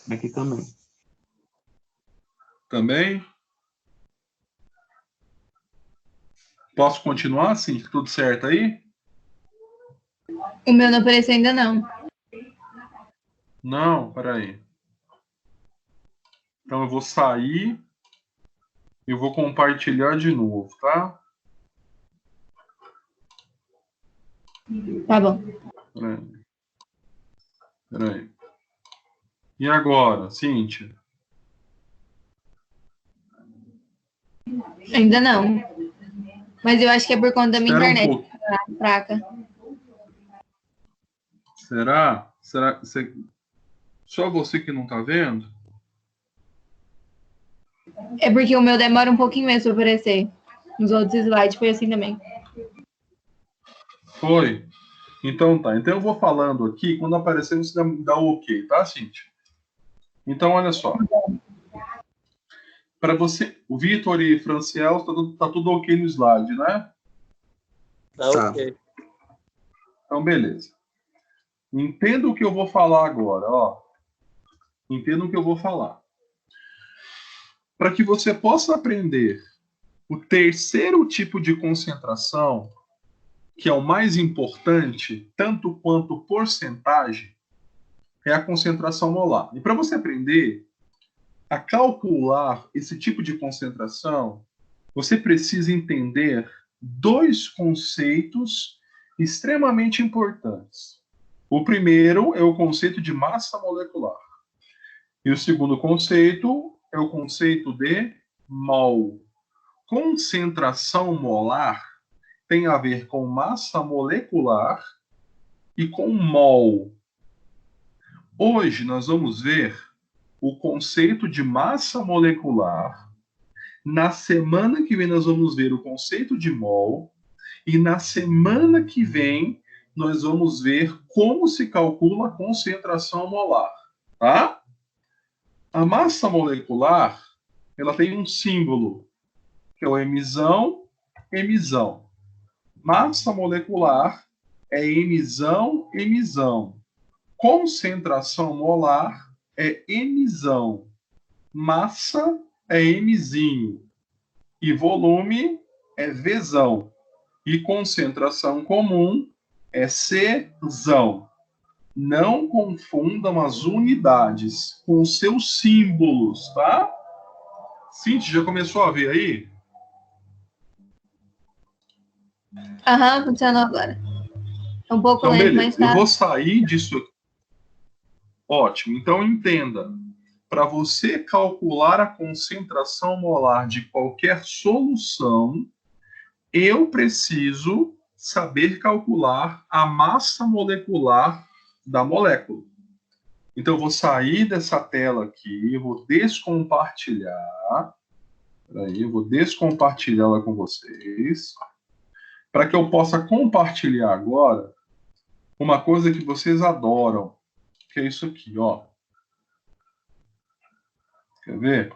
Aqui também. também? Posso continuar assim? Tudo certo aí? O meu não apareceu ainda não. Não, peraí. Então eu vou sair e vou compartilhar de novo, tá? Tá bom. Peraí. E agora, Cíntia? Ainda não. Mas eu acho que é por conta da minha Espera um internet. pouco. Tá fraca. Será? Será que você... Só você que não tá vendo? É porque o meu demora um pouquinho mesmo para aparecer. Nos outros slides foi assim também. Foi. Então tá. Então eu vou falando aqui, quando aparecer você me dá o ok, tá, Cíntia? Então olha só. Para você, o Vitor e Franciel, tá tudo ok no slide, né? Tá ok. Então beleza. Entenda o que eu vou falar agora, ó. Entenda o que eu vou falar. Para que você possa aprender o terceiro tipo de concentração, que é o mais importante, tanto quanto porcentagem, é a concentração molar. E para você aprender a calcular esse tipo de concentração, você precisa entender dois conceitos extremamente importantes. O primeiro é o conceito de massa molecular. E o segundo conceito é o conceito de mol. Concentração molar tem a ver com massa molecular e com mol. Hoje nós vamos ver o conceito de massa molecular. Na semana que vem nós vamos ver o conceito de mol. E na semana que vem nós vamos ver como se calcula a concentração molar. Tá? A massa molecular, ela tem um símbolo, que é o emisão, emisão. Massa molecular é emisão, emisão. Concentração molar é emisão. Massa é Mzinho. E volume é Vzão. E concentração comum é Czão. Não confundam as unidades com seus símbolos, tá? Cintia, já começou a ver aí? Aham, funcionou agora. É um pouco Então, lento, beleza. mas Eu tá. vou sair disso aqui. Ótimo. Então, entenda. Para você calcular a concentração molar de qualquer solução, eu preciso saber calcular a massa molecular da molécula. Então, eu vou sair dessa tela aqui, eu vou descompartilhar. Peraí, eu vou descompartilhá-la com vocês. Para que eu possa compartilhar agora uma coisa que vocês adoram, que é isso aqui, ó. Quer ver?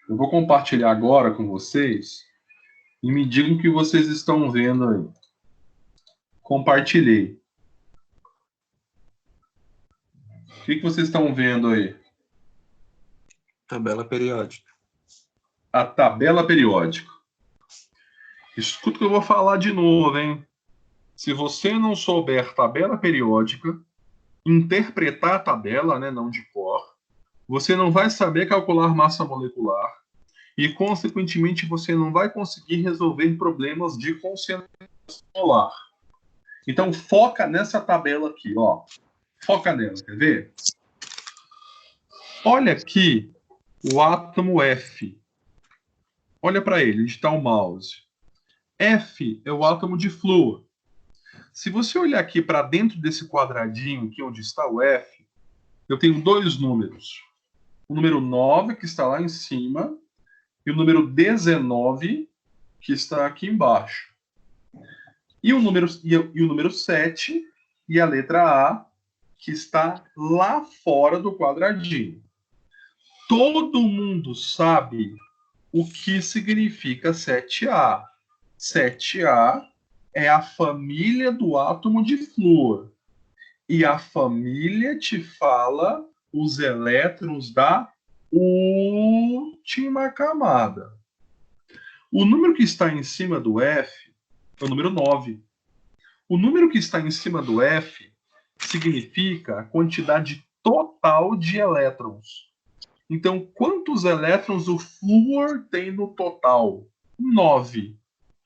Eu vou compartilhar agora com vocês e me digam o que vocês estão vendo aí. Compartilhei. O que vocês estão vendo aí? Tabela periódica. A tabela periódica. Escuta o que eu vou falar de novo, hein? Se você não souber tabela periódica, interpretar a tabela, né, não de cor, você não vai saber calcular massa molecular e, consequentemente, você não vai conseguir resolver problemas de concentração molar. Então, foca nessa tabela aqui, ó. Foca nela, quer ver? Olha aqui o átomo F. Olha para ele, onde está o mouse. F é o átomo de flúor. Se você olhar aqui para dentro desse quadradinho aqui onde está o F, eu tenho dois números. O número 9, que está lá em cima, e o número 19, que está aqui embaixo. E o número 7 e a letra A, que está lá fora do quadradinho. Todo mundo sabe o que significa 7A. 7A é a família do átomo de flúor. E a família te fala os elétrons da última camada. O número que está em cima do F é o número 9. O número que está em cima do F significa a quantidade total de elétrons. Então, quantos elétrons o flúor tem no total? 9.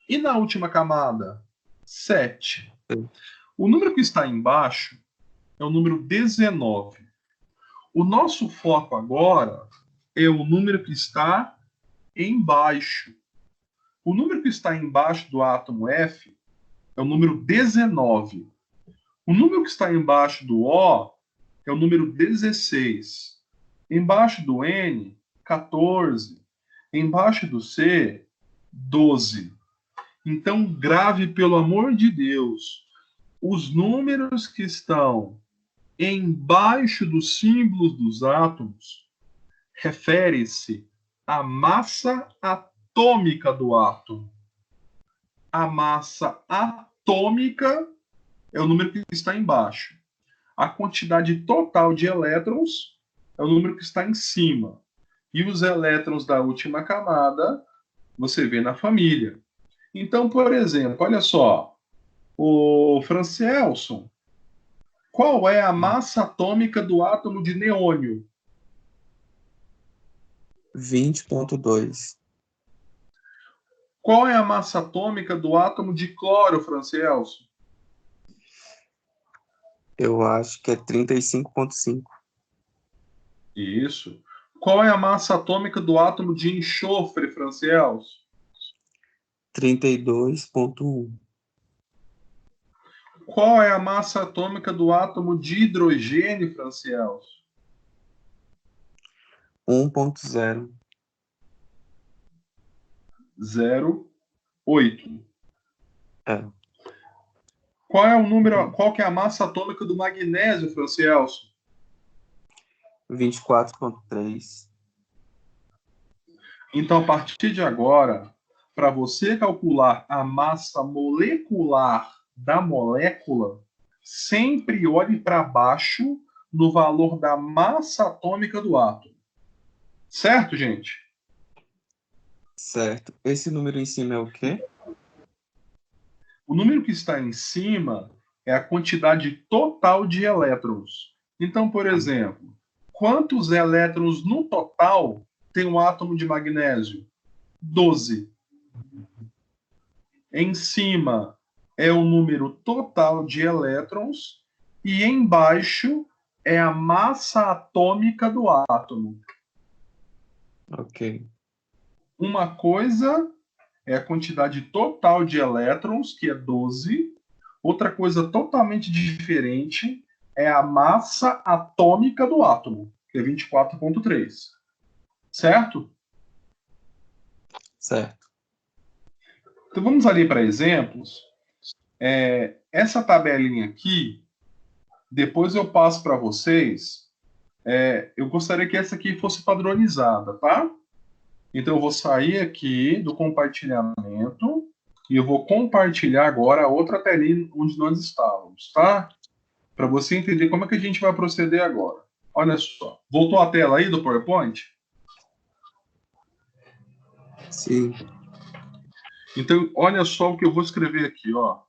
E na última camada? 7. O número que está embaixo é o número 19. O nosso foco agora é o número que está embaixo. O número que está embaixo do átomo F é o número 19. O número que está embaixo do O é o número 16. Embaixo do N, 14. Embaixo do C, 12. Então, grave, pelo amor de Deus, os números que estão embaixo dos símbolos dos átomos refere-se à massa atômica do átomo. A massa atômica é o número que está embaixo. A quantidade total de elétrons é o número que está em cima. E os elétrons da última camada você vê na família. Então, por exemplo, olha só, o Francielson, qual é a massa atômica do átomo de neônio? 20,2. Qual é a massa atômica do átomo de cloro, Francielson? Eu acho que é 35,5. Isso. Qual é a massa atômica do átomo de enxofre, Francielson? 32,1. Qual é a massa atômica do átomo de hidrogênio, Francielson? 1,0. 0,8. É. Qual que é a massa atômica do magnésio, Francielson? 24,3. Então, a partir de agora, para você calcular a massa molecular da molécula, sempre olhe para baixo no valor da massa atômica do átomo. Certo, gente? Certo. Esse número em cima é o quê? O número que está em cima é a quantidade total de elétrons. Então, por exemplo, quantos elétrons no total tem um átomo de magnésio? 12. Em cima é o número total de elétrons e embaixo é a massa atômica do átomo. Ok. Uma coisa é a quantidade total de elétrons, que é 12. Outra coisa totalmente diferente é a massa atômica do átomo, que é 24,3. Certo? Certo. Então vamos ali para exemplos. Essa tabelinha aqui, depois eu passo para vocês. Eu gostaria que essa aqui fosse padronizada, tá? Então eu vou sair aqui do compartilhamento e eu vou compartilhar agora a outra telinha onde nós estávamos, tá? Para você entender como é que a gente vai proceder agora. Olha só. Voltou a tela aí do PowerPoint? Sim. Então, olha só o que eu vou escrever aqui, ó.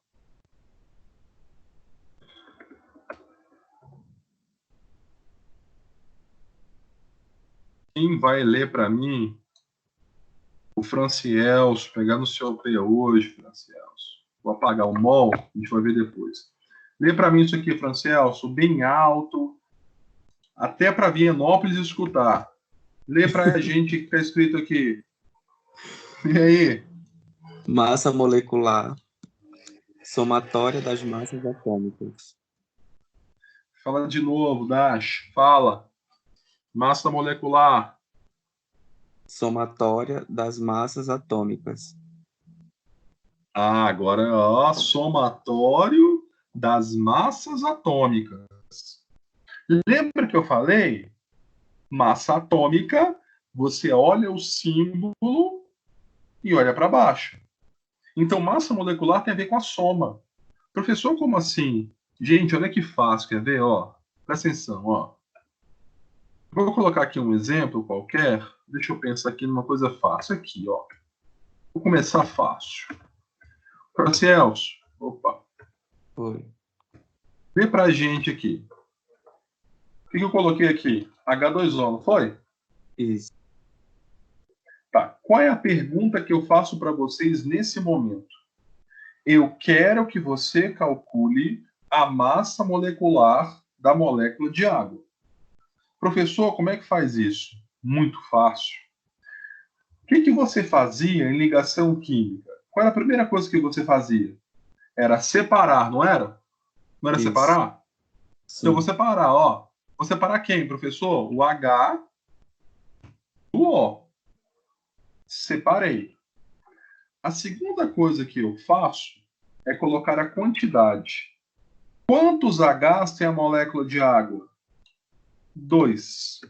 Quem vai ler para mim? O Francielso, pegar no seu play hoje, Francielso. Vou apagar o mol, a gente vai ver depois. Lê para mim isso aqui, Francielso, bem alto, até para Vianópolis escutar. Lê para a gente o que está escrito aqui. E aí? Massa molecular somatória das massas atômicas. Fala de novo, Dash. Fala. Massa molecular. Somatória das massas atômicas. Ah, agora, ó, somatório das massas atômicas. Lembra que eu falei? Massa atômica, você olha o símbolo e olha para baixo. Então, massa molecular tem a ver com a soma. Professor, como assim? Gente, olha que fácil, quer ver? Ó, presta atenção, ó. Vou colocar aqui um exemplo qualquer. Deixa eu pensar aqui numa coisa fácil. Aqui, ó. Vou começar fácil. Celso, opa, Foi. vê pra gente aqui. O que eu coloquei aqui? H2O, não foi? Isso. Tá. Qual é a pergunta que eu faço para vocês nesse momento? Eu quero que você calcule a massa molecular da molécula de água. Professor, como é que faz isso? Muito fácil. O que você fazia em ligação química? Qual era a primeira coisa que você fazia? Era separar, não era? Não era Isso. separar? Sim. Então, vou separar, ó. Vou separar quem, professor? O H do O. Separei. A segunda coisa que eu faço é colocar a quantidade. Quantos Hs tem a molécula de água? 2.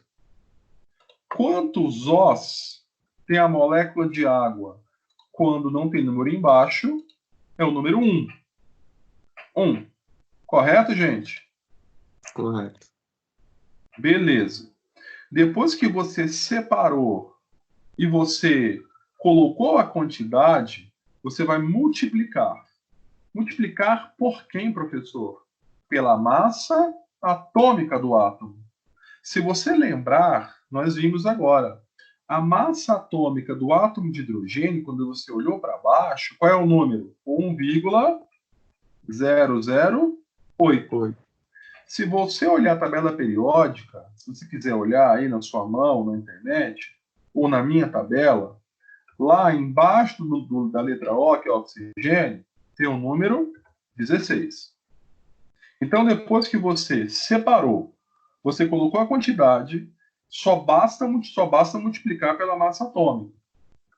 Quantos Os tem a molécula de água? Quando não tem número embaixo, é o número 1. 1. Correto, gente? Correto. Beleza. Depois que você separou e você colocou a quantidade, você vai multiplicar. Multiplicar por quem, professor? Pela massa atômica do átomo. Se você lembrar, nós vimos agora, a massa atômica do átomo de hidrogênio, quando você olhou para baixo, qual é o número? 1,008. Se você olhar a tabela periódica, se você quiser olhar aí na sua mão, na internet, ou na minha tabela, lá embaixo da letra O, que é oxigênio, tem o número 16. Então, depois que você separou, você colocou a quantidade, só basta multiplicar pela massa atômica.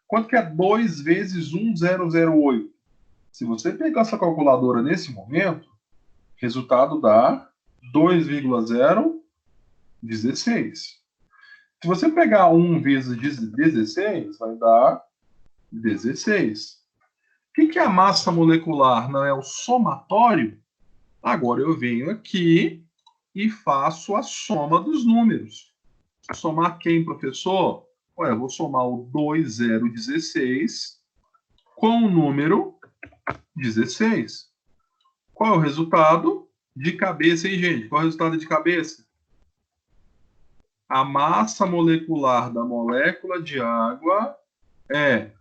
Quanto que é 2 vezes 1,008? Se você pegar essa calculadora nesse momento, resultado dá 2,016. Se você pegar 1 vezes 16, vai dar 16. O que é a massa molecular? Não é o somatório? Agora eu venho aqui e faço a soma dos números. Somar quem, professor? Ué, eu vou somar o 2016 com o número 16. Qual é o resultado? De cabeça, hein, gente? Qual é o resultado de cabeça? A massa molecular da molécula de água é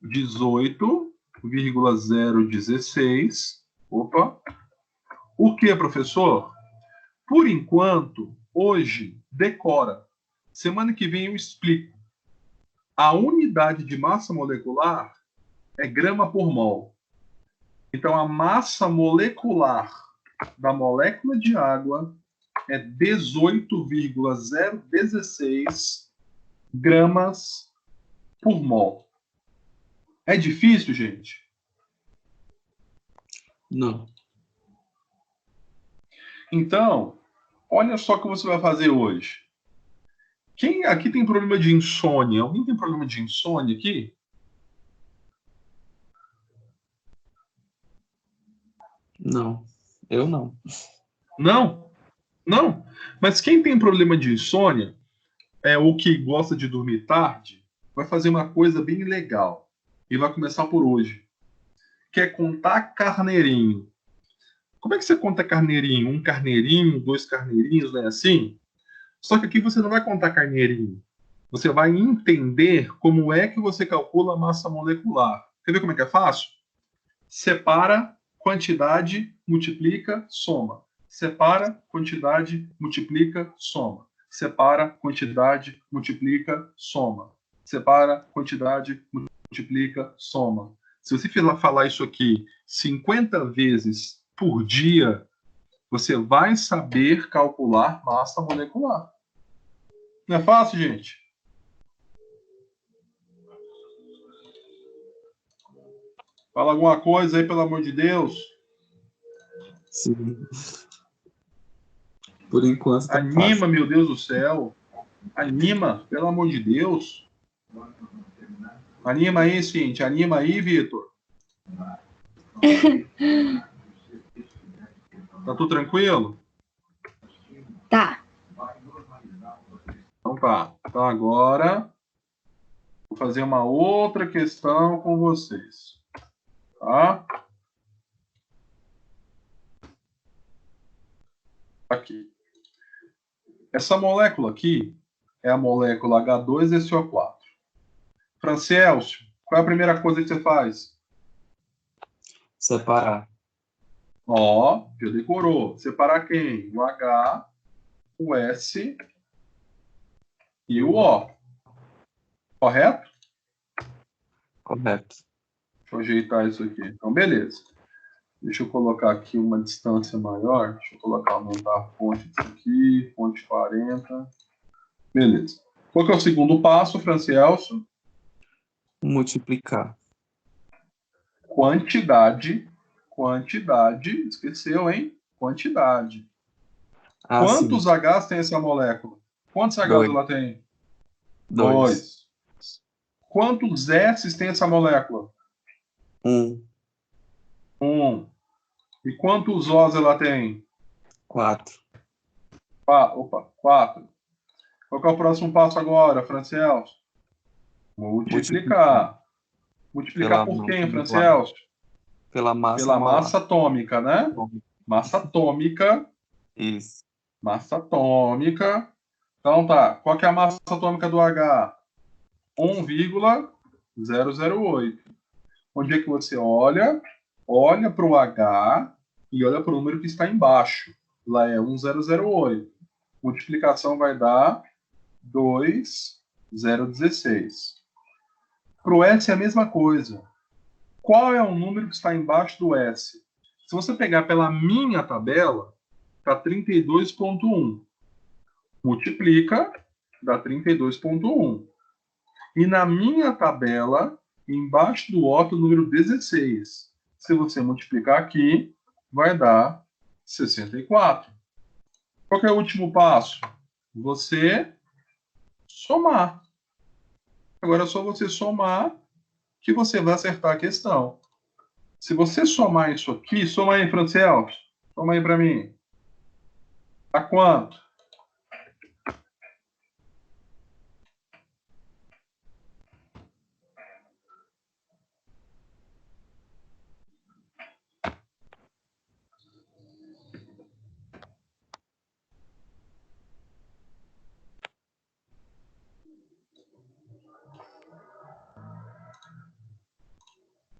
18,016. Opa! O que, professor? Por enquanto, hoje, decora. Semana que vem eu explico. A unidade de massa molecular é grama por mol. Então, a massa molecular da molécula de água é 18,016 gramas por mol. É difícil, gente? Não. Então, olha só o que você vai fazer hoje. Quem aqui tem problema de insônia? Alguém tem problema de insônia aqui? Não. Eu não. Não? Não? Mas quem tem problema de insônia, ou que gosta de dormir tarde, vai fazer uma coisa bem legal. E vai começar por hoje. Que é contar carneirinho. Como é que você conta carneirinho? Um carneirinho, 2 carneirinhos, não é assim? Só que aqui você não vai contar carneirinho. Você vai entender como é que você calcula a massa molecular. Quer ver como é que é fácil? Separa, quantidade, multiplica, soma. Separa, quantidade, multiplica, soma. Separa, quantidade, multiplica, soma. Separa, quantidade, multiplica, soma. Se você falar isso aqui 50 vezes por dia, você vai saber calcular massa molecular. Não é fácil, gente? Fala alguma coisa aí, pelo amor de Deus. Sim. Por enquanto tá Anima, fácil. meu Deus do céu. Anima, pelo amor de Deus. Anima aí, Cintia. Anima aí, Vitor. Tá tudo tranquilo? Tá. Então tá. Então agora vou fazer uma outra questão com vocês. Tá? Aqui. Essa molécula aqui é a molécula H2SO4. Francielcio, qual é a primeira coisa que você faz? Separar. Ó, já decorou. Separar quem? O H, o S e o O. Correto? Correto. Deixa eu ajeitar isso aqui. Então, beleza. Deixa eu colocar aqui uma distância maior. Deixa eu aumentar a fonte disso aqui. Fonte 40. Beleza. Qual que é o segundo passo, Francielcio? Multiplicar. Quantidade. Esqueceu, hein? Quantidade. Ah, Quantos sim. Hs tem essa molécula? Quantos Hs Dois. ela tem? 2. Quantos S tem essa molécula? 1. 1. E quantos Os ela tem? 4. 4. Qual que é o próximo passo agora, Francielso? Multiplicar. Multiplicar Pela por massa quem, molar. Francielso? Pela massa Pela molar. massa atômica, né? Massa atômica. Isso. Massa atômica. Então tá. Qual que é a massa atômica do H? 1,008. Onde é que você olha? Olha para o H e olha para o número que está embaixo. Lá é 1008. Multiplicação vai dar 2,016. Para o S é a mesma coisa. Qual é o número que está embaixo do S? Se você pegar pela minha tabela, está 32,1. Multiplica, dá 32,1. E na minha tabela, embaixo do O, o número 16. Se você multiplicar aqui, vai dar 64. Qual que é o último passo? Você somar. Agora é só você somar que você vai acertar a questão. Se você somar isso aqui, soma aí, Franciel. Soma aí para mim. Dá quanto?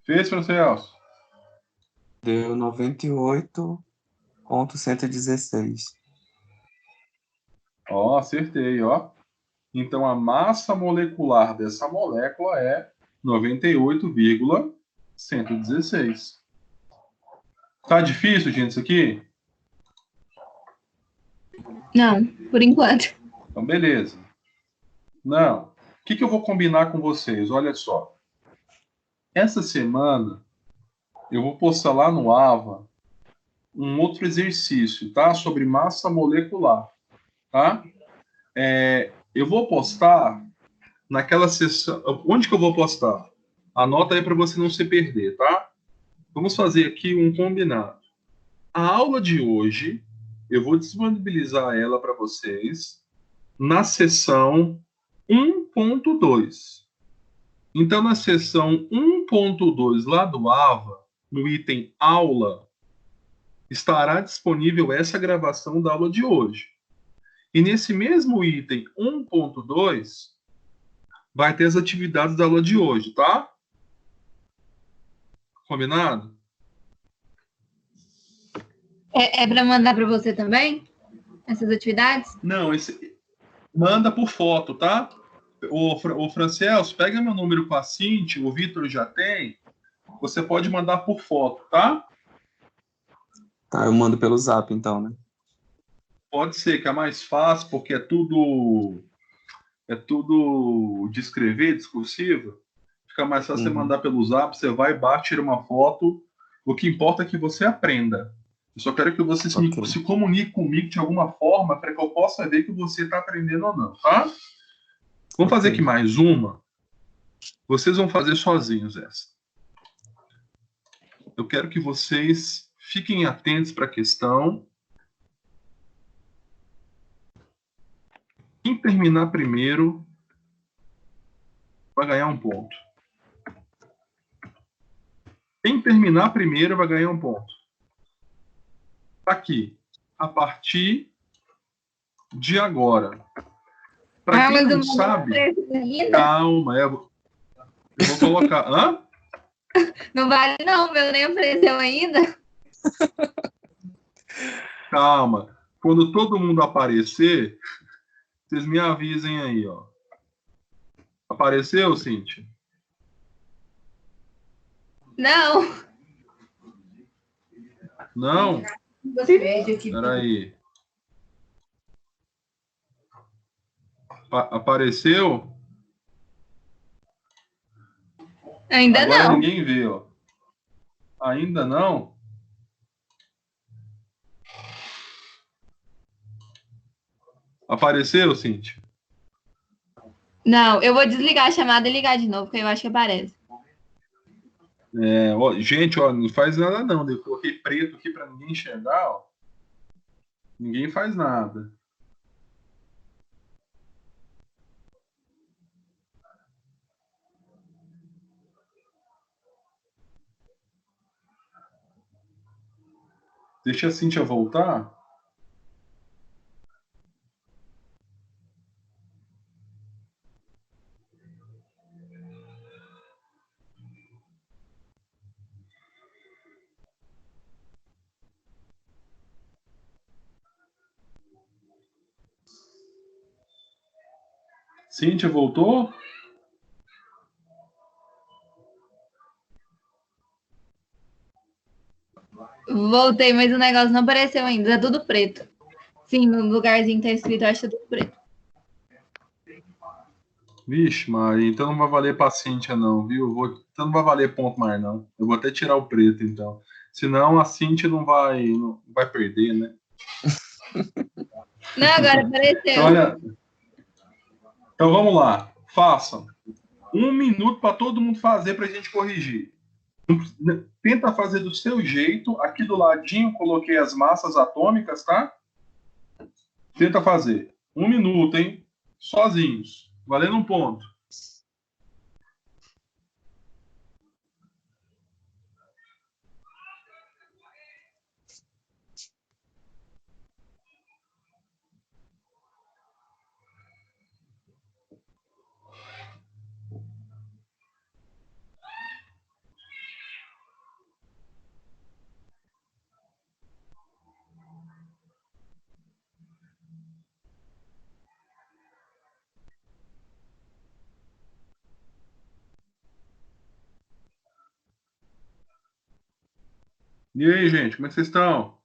Fez, Franciel? Deu 98,116. Ó, acertei, ó. Então, a massa molecular dessa molécula é 98,116. Tá difícil, gente, isso aqui? Não, por enquanto. Então, beleza. Não. O que eu vou combinar com vocês? Olha só. Essa semana, eu vou postar lá no AVA um outro exercício, tá? Sobre massa molecular, tá? Eu vou postar naquela sessão... Onde que eu vou postar? Anota aí para você não se perder, tá? Vamos fazer aqui um combinado. A aula de hoje, eu vou disponibilizar ela para vocês na sessão 1.2. Então, na sessão 1.2 lá do AVA, no item aula, estará disponível essa gravação da aula de hoje. E nesse mesmo item 1.2, vai ter as atividades da aula de hoje, tá? Combinado? É para mandar para você também? Essas atividades? Não, manda por foto, tá? O Francelso, pega meu número com a Cintia, o Vitor já tem. Você pode mandar por foto, tá? Tá, eu mando pelo Zap, então, né? Pode ser que é mais fácil, porque é tudo de escrever, discursivo. Fica mais fácil você mandar pelo Zap, você vai, bate, tira uma foto. O que importa é que você aprenda. Eu só quero que você se comunique comigo de alguma forma para que eu possa ver que você está aprendendo ou não, tá? Vamos fazer aqui mais uma. Vocês vão fazer sozinhos essa. Eu quero que vocês fiquem atentos para a questão. Quem terminar primeiro vai ganhar um ponto. Quem terminar primeiro vai ganhar um ponto. Aqui, a partir de agora. Para quem não sabe, calma, eu vou colocar. Hã? Não vale não, meu nem apareceu ainda. Calma. Quando todo mundo aparecer, vocês me avisem aí, ó. Apareceu, Cíntia? Não. Não? Espera aí. Apareceu? Ainda Agora não. ninguém vê, ó. Ainda não? Apareceu, Cíntia? Não, eu vou desligar a chamada e ligar de novo, porque eu acho que aparece. Ó, gente, ó, não faz nada não. Eu coloquei preto aqui para ninguém enxergar, ó. Ninguém faz nada. Deixa a Cíntia voltar. Cíntia voltou? Voltei, mas o negócio não apareceu ainda. Tá tudo preto. Sim, no lugarzinho que tá escrito, eu acho que tá tudo preto. Vixe, Maria, então não vai valer pra Cíntia não, viu? Então não vai valer ponto mais não. Eu vou até tirar o preto, então. Senão a Cíntia não vai perder, né? Não, agora Então, apareceu. olha, então vamos lá. Façam. 1 minuto para todo mundo fazer para a gente corrigir. Tenta fazer do seu jeito. Aqui do ladinho coloquei as massas atômicas, tá? Tenta fazer. 1 minuto, hein? Sozinhos. Valendo um ponto. E aí, gente, como é que vocês estão?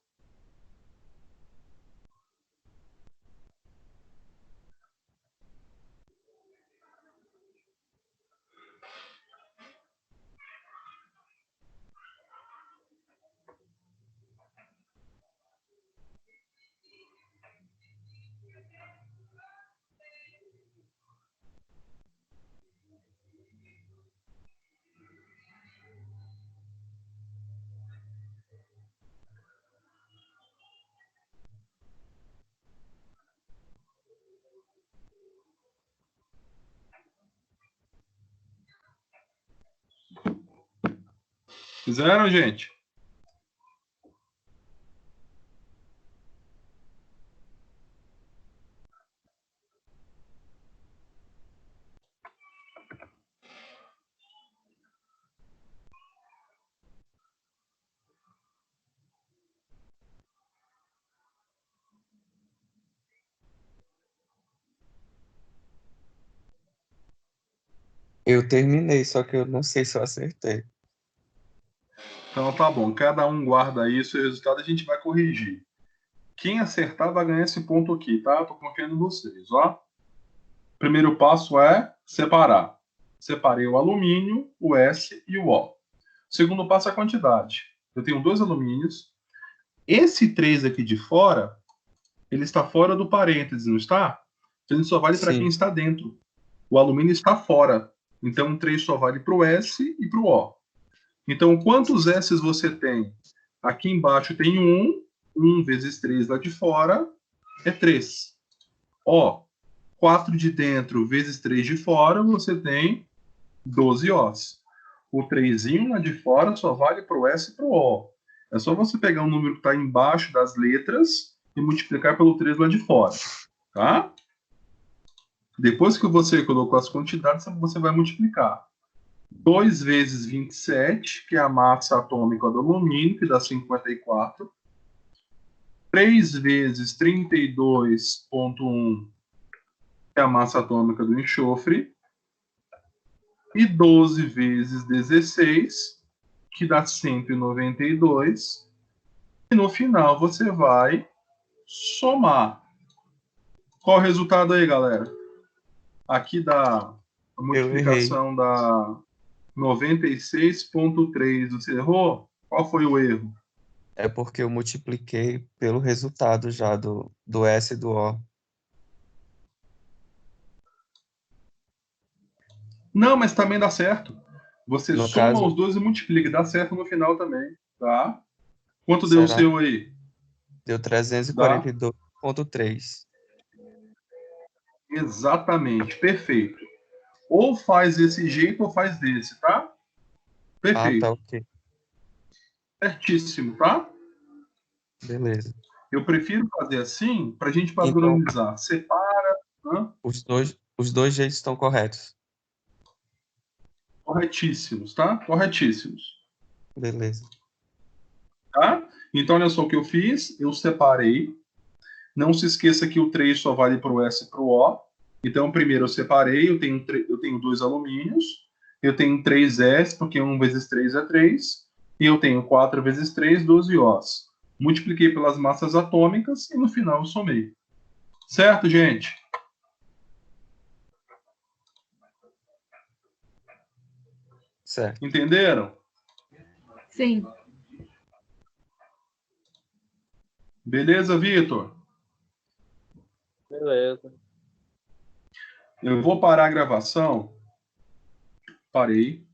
Fizeram, gente? Eu terminei, só que eu não sei se eu acertei. Então tá bom. Cada um guarda isso e o resultado a gente vai corrigir. Quem acertar vai ganhar esse ponto aqui, tá? Eu tô confiando em vocês, ó. Primeiro passo é separar. Separei o alumínio, o S e o O. Segundo passo é a quantidade. Eu tenho 2 alumínios. Esse 3 aqui de fora, ele está fora do parênteses, não está? Então ele só vale para quem Sim. está dentro. O alumínio está fora. Então, 3 só vale para o S e para o O. Então, quantos S você tem? Aqui embaixo tem 1. 1 vezes 3 lá de fora é 3. Ó, 4 de dentro vezes 3 de fora, você tem 12 Os. O 3 lá de fora só vale para o S e para o O. É só você pegar o número que está embaixo das letras e multiplicar pelo 3 lá de fora. Tá? Depois que você colocou as quantidades, você vai multiplicar. 2 vezes 27, que é a massa atômica do alumínio, que dá 54. 3 vezes 32,1, que é a massa atômica do enxofre. E 12 vezes 16, que dá 192. E no final você vai somar. Qual o resultado aí, galera? Aqui dá a Eu errei. multiplicação da 96,3. Você errou? Qual foi o erro? É porque eu multipliquei pelo resultado já do S e do O. Não, mas também dá certo. Você No soma os caso, dois e multiplica. Dá certo no final também, tá? Quanto deu o será que seu aí? deu Dá? 342,3? Exatamente, perfeito. Ou faz desse jeito ou faz desse, tá? Ah, tá, Perfeito. ok. Certíssimo, tá? Beleza. Eu prefiro fazer assim para a gente Então, padronizar. Separa, né? os dois jeitos estão corretos. Corretíssimos, tá? Corretíssimos, Beleza. tá? Então, olha só o que eu fiz. Eu separei. Não se esqueça que o 3 só vale para o S e para o O. Então, primeiro eu separei. Eu tenho 2 alumínios. Eu tenho 3 S, porque 1 vezes 3 é 3. E eu tenho 4 vezes 3, 12 Os. Multipliquei pelas massas atômicas e no final eu somei. Certo, gente? Certo. Entenderam? Sim. Beleza, Vitor? Beleza. Eu vou parar a gravação. Parei.